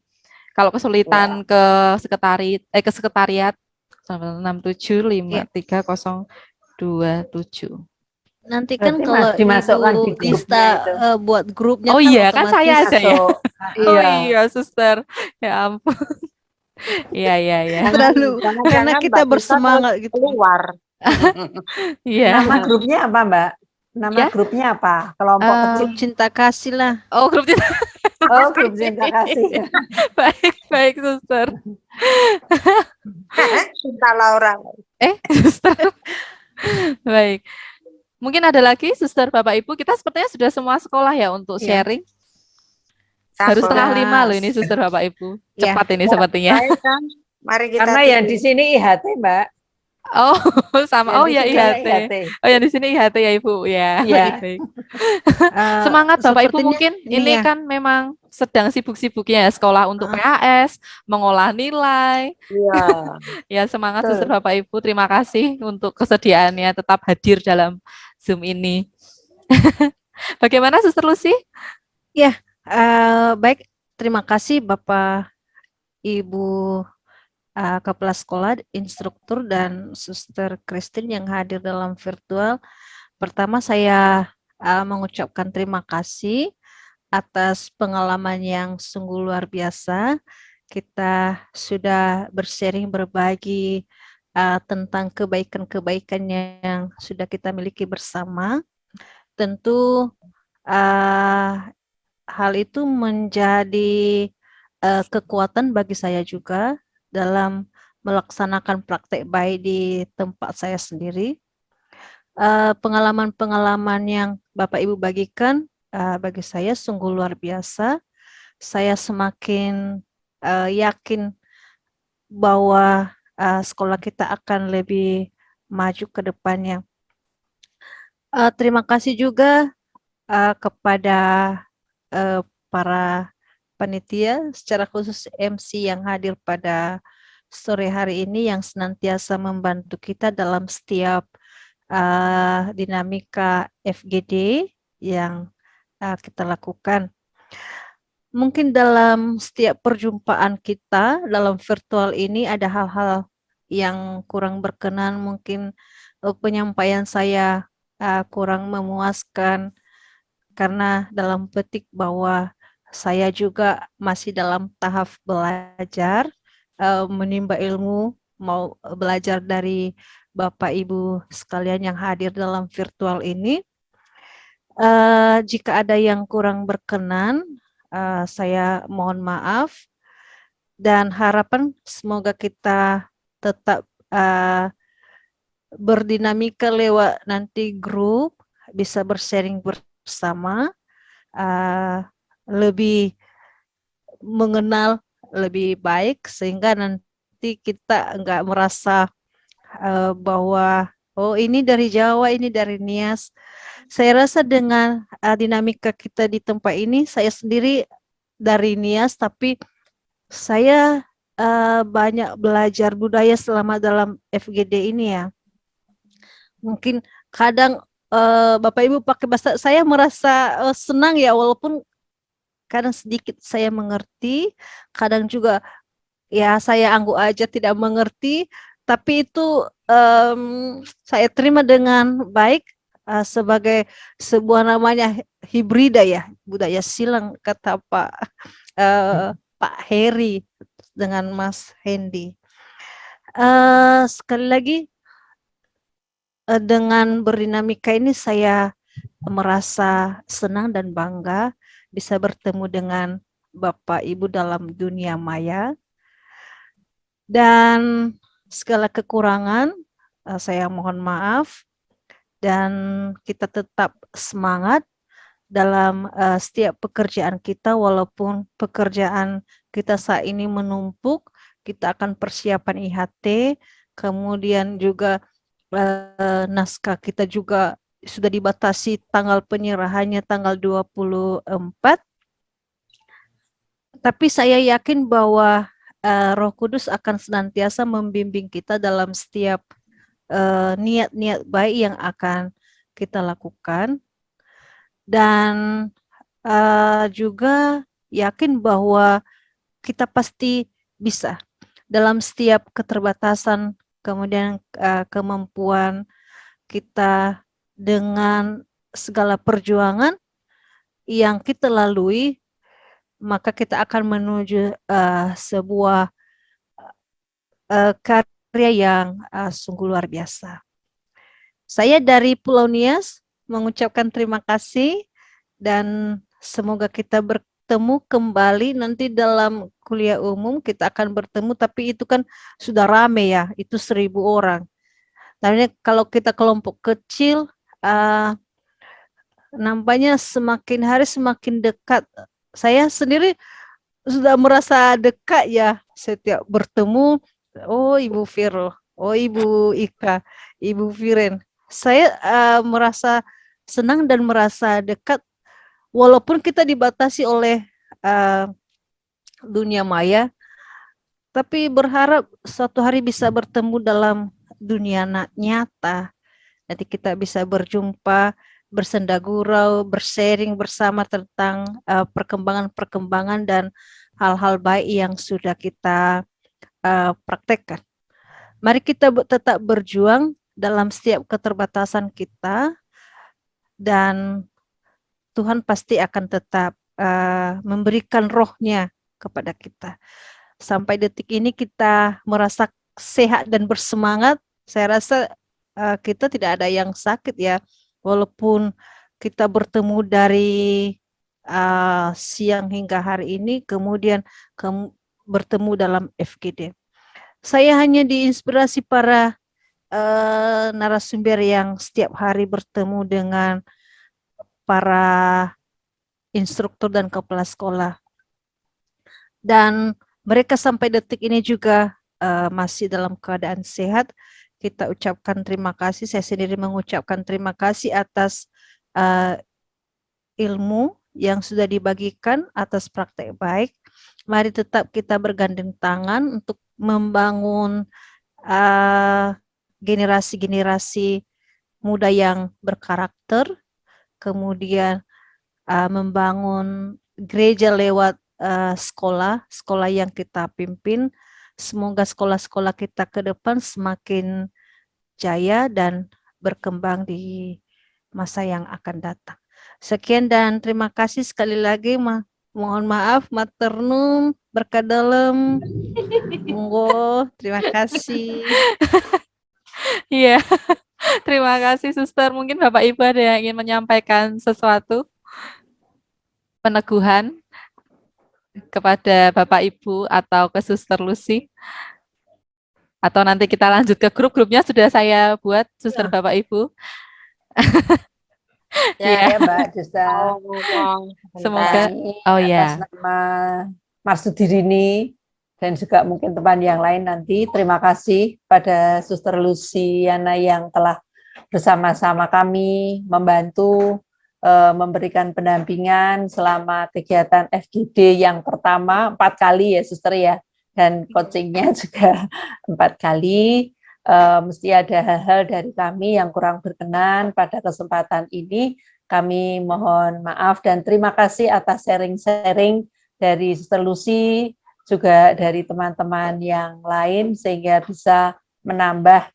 Kalau kesulitan ke sekretariat 6753027. Nanti kan Berarti kalau dimasukkan Ibu di grupnya Dista itu. buat grupnya Oh iya, kan saya otomatis ada ya. masuk. Oh Iya. iya, suster. Ya ampun. Iya. terlalu karena Jangan-jangan kita Mbak Desa bersemangat terus gitu. keluar. Iya. Nama grupnya apa, Mbak? Nama Ya? grupnya apa? Kelompok kecil. Grup cinta kasih lah. Oh, grup cinta. Oh, grup cinta kasih. Baik, suster. Cinta Laura. Suster. Baik. Mungkin ada lagi, suster Bapak Ibu. Kita sepertinya sudah semua sekolah ya untuk Iya. sharing. Baru Sudah. 4:30 loh ini, suster Bapak Ibu. Iya. Cepat ini sepertinya. Baik kan? Mari kita Karena yang di sini IHT, Mbak. Oh, sama. Yang Oh di ya, sini IHT. IHT. Oh, yang di sini IHT ya, Ibu. Ya, Iya. baik. Semangat Bapak Ibu, sepertinya mungkin ini ya. kan memang sedang sibuk-sibuknya ya sekolah untuk PAS, mengolah nilai. Iya. Ya, semangat Betul. suster Bapak Ibu. Terima kasih untuk kesediaannya tetap hadir dalam Zoom ini. Bagaimana Suster Lucy? Baik, terima kasih Bapak, Ibu Kepala Sekolah, Instruktur, dan Suster Christine yang hadir dalam virtual. Pertama saya mengucapkan terima kasih atas pengalaman yang sungguh luar biasa. Kita sudah bersharing, berbagi tentang kebaikan-kebaikan yang sudah kita miliki bersama. Tentu hal itu menjadi kekuatan bagi saya juga dalam melaksanakan praktek baik di tempat saya sendiri. Pengalaman-pengalaman yang Bapak Ibu bagikan bagi saya sungguh luar biasa. Saya semakin yakin bahwa sekolah kita akan lebih maju ke depannya. Terima kasih juga kepada para panitia, secara khusus MC yang hadir pada sore hari ini yang senantiasa membantu kita dalam setiap dinamika FGD yang kita lakukan. Mungkin dalam setiap perjumpaan kita dalam virtual ini ada hal-hal yang kurang berkenan, mungkin penyampaian saya kurang memuaskan karena dalam petik bahwa saya juga masih dalam tahap belajar, menimba ilmu, mau belajar dari Bapak Ibu sekalian yang hadir dalam virtual ini. Jika ada yang kurang berkenan, saya mohon maaf dan harapan semoga kita tetap berdinamika lewat nanti grup, bisa bersharing bersama, lebih mengenal lebih baik sehingga nanti kita enggak merasa bahwa oh ini dari Jawa, ini dari Nias. Saya rasa dengan dinamika kita di tempat ini, saya sendiri dari Nias, tapi saya banyak belajar budaya selama dalam FGD ini ya. Mungkin kadang Bapak Ibu pakai bahasa, saya merasa senang ya, walaupun kadang sedikit saya mengerti, kadang juga ya saya anggap aja tidak mengerti, tapi itu saya terima dengan baik sebagai sebuah namanya hibrida ya, budaya silang, kata Pak Heri dengan Mas Hendy. Sekali lagi, dengan berdinamika ini saya merasa senang dan bangga bisa bertemu dengan Bapak Ibu dalam dunia maya. Dan segala kekurangan saya mohon maaf, dan kita tetap semangat dalam setiap pekerjaan kita, walaupun pekerjaan kita saat ini menumpuk. Kita akan persiapan IHT, kemudian juga naskah kita juga sudah dibatasi tanggal penyerahannya tanggal 24. Tapi saya yakin bahwa Roh Kudus akan senantiasa membimbing kita dalam setiap niat-niat baik yang akan kita lakukan, dan juga yakin bahwa kita pasti bisa dalam setiap keterbatasan, kemudian kemampuan kita, dengan segala perjuangan yang kita lalui, maka kita akan menuju sebuah karya yang sungguh luar biasa. Saya dari Pulau Nias mengucapkan terima kasih, dan semoga kita bertemu kembali nanti dalam kuliah umum. Kita akan bertemu, tapi itu kan sudah rame ya, itu 1.000 orang. Tapi kalau kita kelompok kecil, nampaknya semakin hari semakin dekat. Saya sendiri sudah merasa dekat ya, setiap bertemu, oh Ibu Vero, oh Ibu Ika, Ibu Viren. Saya merasa senang dan merasa dekat, walaupun kita dibatasi oleh dunia maya, tapi berharap suatu hari bisa bertemu dalam dunia nyata. Nanti kita bisa berjumpa, bersenda gurau, bersharing bersama tentang perkembangan-perkembangan dan hal-hal baik yang sudah kita praktekkan. Mari kita tetap berjuang dalam setiap keterbatasan kita, dan Tuhan pasti akan tetap memberikan rohnya kepada kita. Sampai detik ini kita merasa sehat dan bersemangat. Saya rasa kita tidak ada yang sakit ya, walaupun kita bertemu dari siang hingga hari ini, kemudian bertemu dalam FGD. Saya hanya diinspirasi para narasumber yang setiap hari bertemu dengan para instruktur dan kepala sekolah, dan mereka sampai detik ini juga masih dalam keadaan sehat. Kita ucapkan terima kasih. Saya sendiri mengucapkan terima kasih atas ilmu yang sudah dibagikan, atas praktek baik. Mari tetap kita bergandeng tangan untuk membangun generasi-generasi muda yang berkarakter, kemudian membangun gereja lewat sekolah yang kita pimpin. Semoga sekolah-sekolah kita ke depan semakin jaya dan berkembang di masa yang akan datang. Sekian dan terima kasih sekali lagi. Mohon maaf, maternum, berkat dalam. Monggo, terima kasih. Iya, terima kasih Suster. Mungkin Bapak Ibu ada yang ingin menyampaikan sesuatu, peneguhan kepada Bapak Ibu atau ke Suster Lucy, atau nanti kita lanjut ke grup-grupnya sudah saya buat, Suster Ya. Bapak Ibu. Ya, Mbak Desta. Semoga atas nama Marsudirini dan juga mungkin teman yang lain nanti, terima kasih pada Suster Luciana yang telah bersama-sama kami membantu memberikan pendampingan selama kegiatan FGD yang pertama 4 kali ya Suster ya, dan coachingnya juga 4 kali. Mesti ada hal-hal dari kami yang kurang berkenan pada kesempatan ini. Kami mohon maaf dan terima kasih atas sharing-sharing dari Suster Lucy, juga dari teman-teman yang lain, sehingga bisa menambah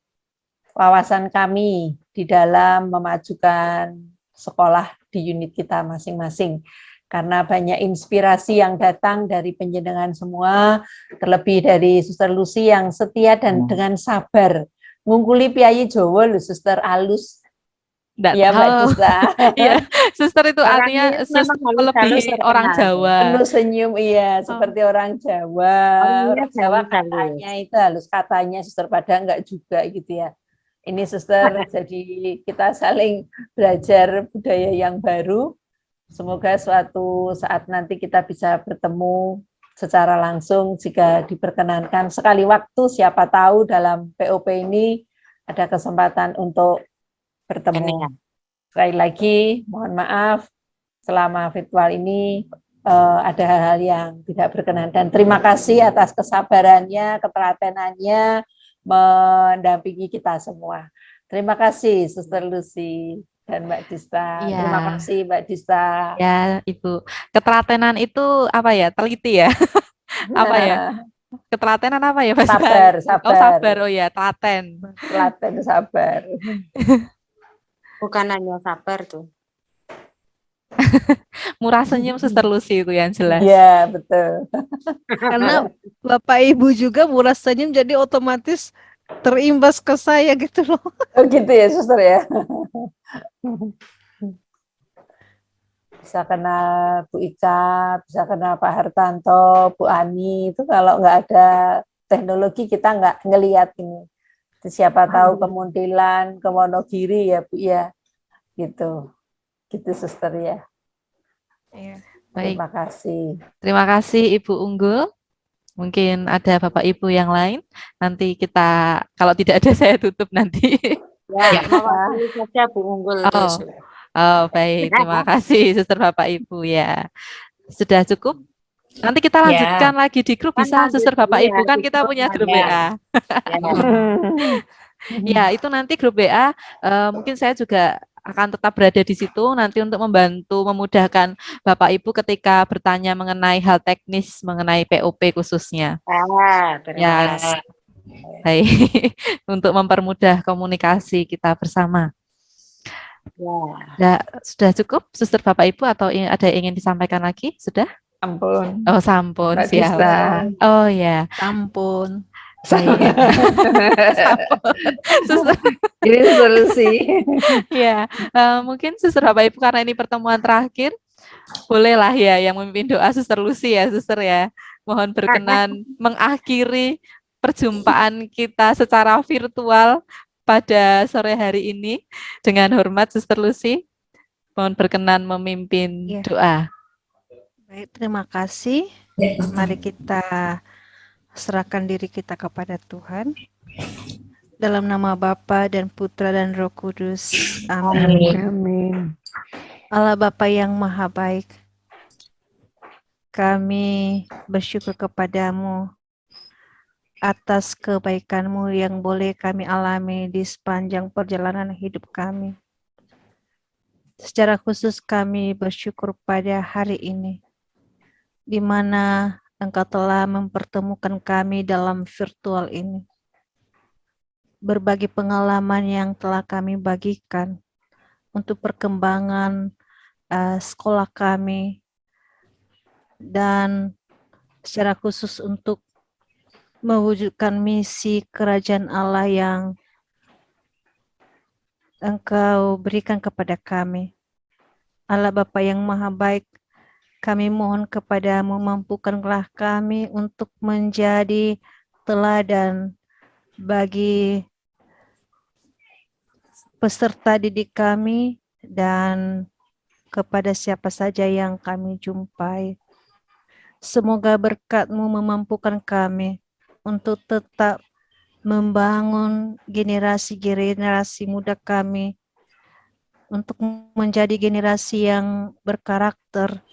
wawasan kami di dalam memajukan sekolah di unit kita masing-masing. Karena banyak inspirasi yang datang dari panjenengan semua, terlebih dari Suster Lucy yang setia dan dengan sabar. Ngungkuli piyayi Jawa lho, Suster alus. Nggak Ya, Mbak tahu. Dista. Iya, suster itu artinya Orangnya memang halus-halus lebih orang terkenal. Jawa. Penuh senyum, iya, seperti orang Jawa. Orangnya Orang Jawa halus-halus. katanya itu halus katanya, Suster, padahal enggak juga gitu ya. Ini Suster, jadi kita saling belajar budaya yang baru. Semoga suatu saat nanti kita bisa bertemu secara langsung jika diperkenankan. Sekali waktu, siapa tahu dalam POP ini ada kesempatan untuk bertemu. Sekali lagi, mohon maaf, selama virtual ini ada hal-hal yang tidak berkenan. Dan terima kasih atas kesabarannya, ketelatenannya, mendampingi kita semua. Terima kasih, Suster Lucy dan Mbak Dista. Iya. Terima kasih, Mbak Dista. Ya, Ibu. Ketelatenan itu apa ya? Teliti ya? Apa ya? Ketelatenan apa ya? Bahasa? Sabar, sabar. Oh, sabar. Oh ya, telaten. Telaten, sabar. Bukan hanya sabar tuh. Murah senyum Suster Lucy itu yang jelas. Iya, betul. Karena Bapak Ibu juga murah senyum, jadi otomatis terimbas ke saya gitu loh. Oh gitu ya, Suster ya. Bisa kena Bu Ica, bisa kena Pak Hartanto, Bu Ani, itu kalau nggak ada teknologi kita nggak ngelihat ini. Siapa tahu ke Muntilan, ke Wonogiri ya Bu ya, gitu, gitu Suster ya. Iya. Baik. Terima kasih. Terima kasih Ibu Unggul. Mungkin ada Bapak Ibu yang lain. Nanti kita, kalau tidak ada saya tutup nanti. Ya, mewakili saja Bu Unggul. Oh, oh baik. Terima kasih Suster Bapak Ibu ya. Sudah cukup? Nanti kita lanjutkan lagi di grup, bisa Suster Bapak Ibu, kan kita punya grup WA. Ya, itu nanti grup WA, mungkin saya juga akan tetap berada di situ nanti untuk membantu memudahkan Bapak Ibu ketika bertanya mengenai hal teknis mengenai POP khususnya. Ya, baik. Untuk mempermudah komunikasi kita bersama. Ya, sudah cukup Suster Bapak Ibu atau ada yang ingin disampaikan lagi? Sudah? Sampun. Oh, sampun, Mbak siap. Dista. Oh ya. Sampun. Baik. Suster. Ini solusi. Ya, mungkin Suster Bapak Ibu karena ini pertemuan terakhir, bolehlah ya yang memimpin doa Suster Lucy ya, Suster ya. Mohon berkenan mengakhiri perjumpaan kita secara virtual pada sore hari ini. Dengan hormat Suster Lucy, mohon berkenan memimpin doa. Baik, terima kasih. Mari kita serahkan diri kita kepada Tuhan. Dalam nama Bapa dan Putra dan Roh Kudus. Amin. Amin. Allah Bapa yang Maha Baik, kami bersyukur kepadamu atas kebaikan-Mu yang boleh kami alami di sepanjang perjalanan hidup kami. Secara khusus kami bersyukur pada hari ini, di mana Engkau telah mempertemukan kami dalam virtual ini. Berbagi pengalaman yang telah kami bagikan untuk perkembangan sekolah kami, dan secara khusus untuk mewujudkan misi kerajaan Allah yang Engkau berikan kepada kami. Allah Bapa yang Maha Baik, kami mohon kepadamu, mampukanlah kami untuk menjadi teladan bagi peserta didik kami dan kepada siapa saja yang kami jumpai. Semoga berkat-Mu memampukan kami untuk tetap membangun generasi-generasi muda kami untuk menjadi generasi yang berkarakter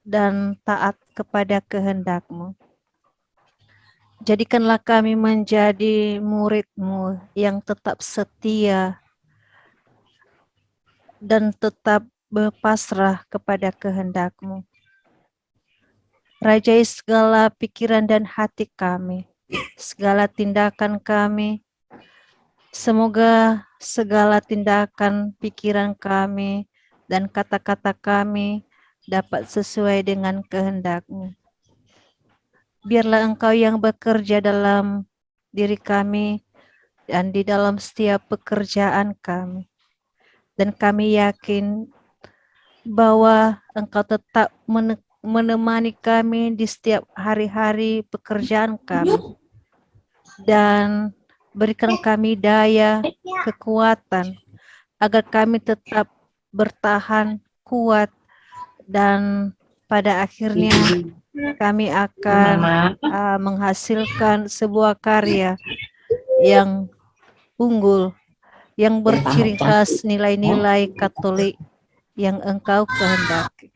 dan taat kepada kehendak-Mu. Jadikanlah kami menjadi murid-Mu yang tetap setia dan tetap berpasrah kepada kehendak-Mu. Rajai segala pikiran dan hati kami, segala tindakan kami. Semoga segala tindakan pikiran kami dan kata-kata kami dapat sesuai dengan kehendak-Mu. Biarlah Engkau yang bekerja dalam diri kami dan di dalam setiap pekerjaan kami. Dan kami yakin bahwa Engkau tetap menemani kami di setiap hari-hari pekerjaan kami. Dan berikan kami daya, kekuatan, agar kami tetap bertahan kuat dan pada akhirnya kami akan menghasilkan sebuah karya yang unggul, yang berciri khas nilai-nilai Katolik yang Engkau kehendaki.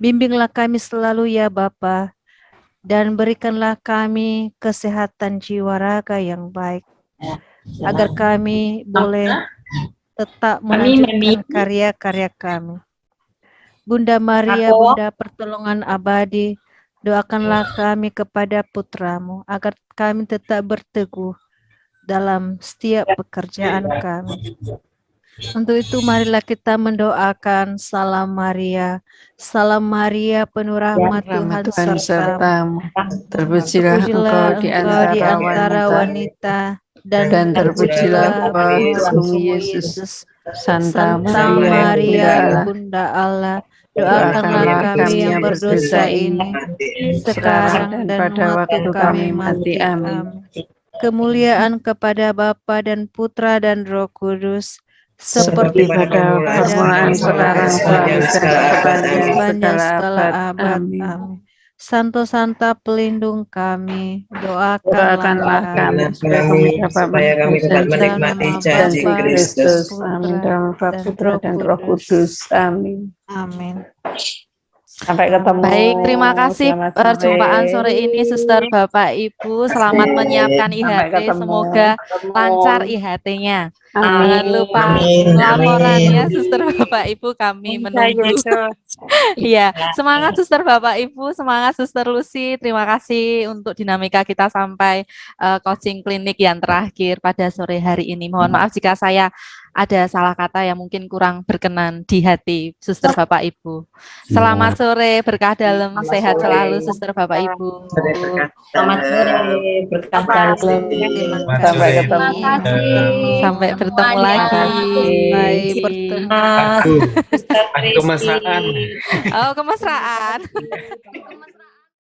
Bimbinglah kami selalu ya Bapa, dan berikanlah kami kesehatan jiwa raga yang baik, agar kami boleh tetap melanjutkan karya-karya kami. Bunda Maria, Bunda pertolongan abadi, doakanlah kami kepada putra-Mu, agar kami tetap berteguh dalam setiap pekerjaan kami. Untuk itu marilah kita mendoakan Salam Maria penuh rahmat Tuhan sertamu. Terpujilah Engkau di antara wanita, dan terpujilah buahmu Yesus. Santa Maria, Bunda Allah, doakanlah kami yang berdosa ini, sekarang dan pada waktu kami mati. Amin. Kemuliaan kepada Bapa dan Putra dan Roh Kudus, seperti pada permulaan, sekarang, sepanjang segala abad. Amin. Santo Santa pelindung kami, doakanlah kami supaya kami dapat menikmati janji Kristus. Amin. Dalam Bapa, Putra dan Roh Kudus. Amin. Amin. Sampai ketemu. Baik, terima kasih perjumpaan sore ini Suster Bapak Ibu. Selamat menyiapkan IHT, semoga lancar IHT-nya. Jangan lupa laporannya Suster Bapak Ibu, kami menunggu. Iya, semangat Suster Bapak Ibu, semangat Suster Lucy. Terima kasih untuk dinamika kita sampai coaching klinik yang terakhir pada sore hari ini. Mohon maaf jika saya ada salah kata yang mungkin kurang berkenan di hati Suster Bapak Ibu. Selamat sore, berkah dalam, sehat selalu Suster Bapak Ibu. Selamat sore, berkah dalam. Sampai ketemu. Sampai bertemu lagi. Sampai bertemu. Aku kemesraan. Oh, kemesraan.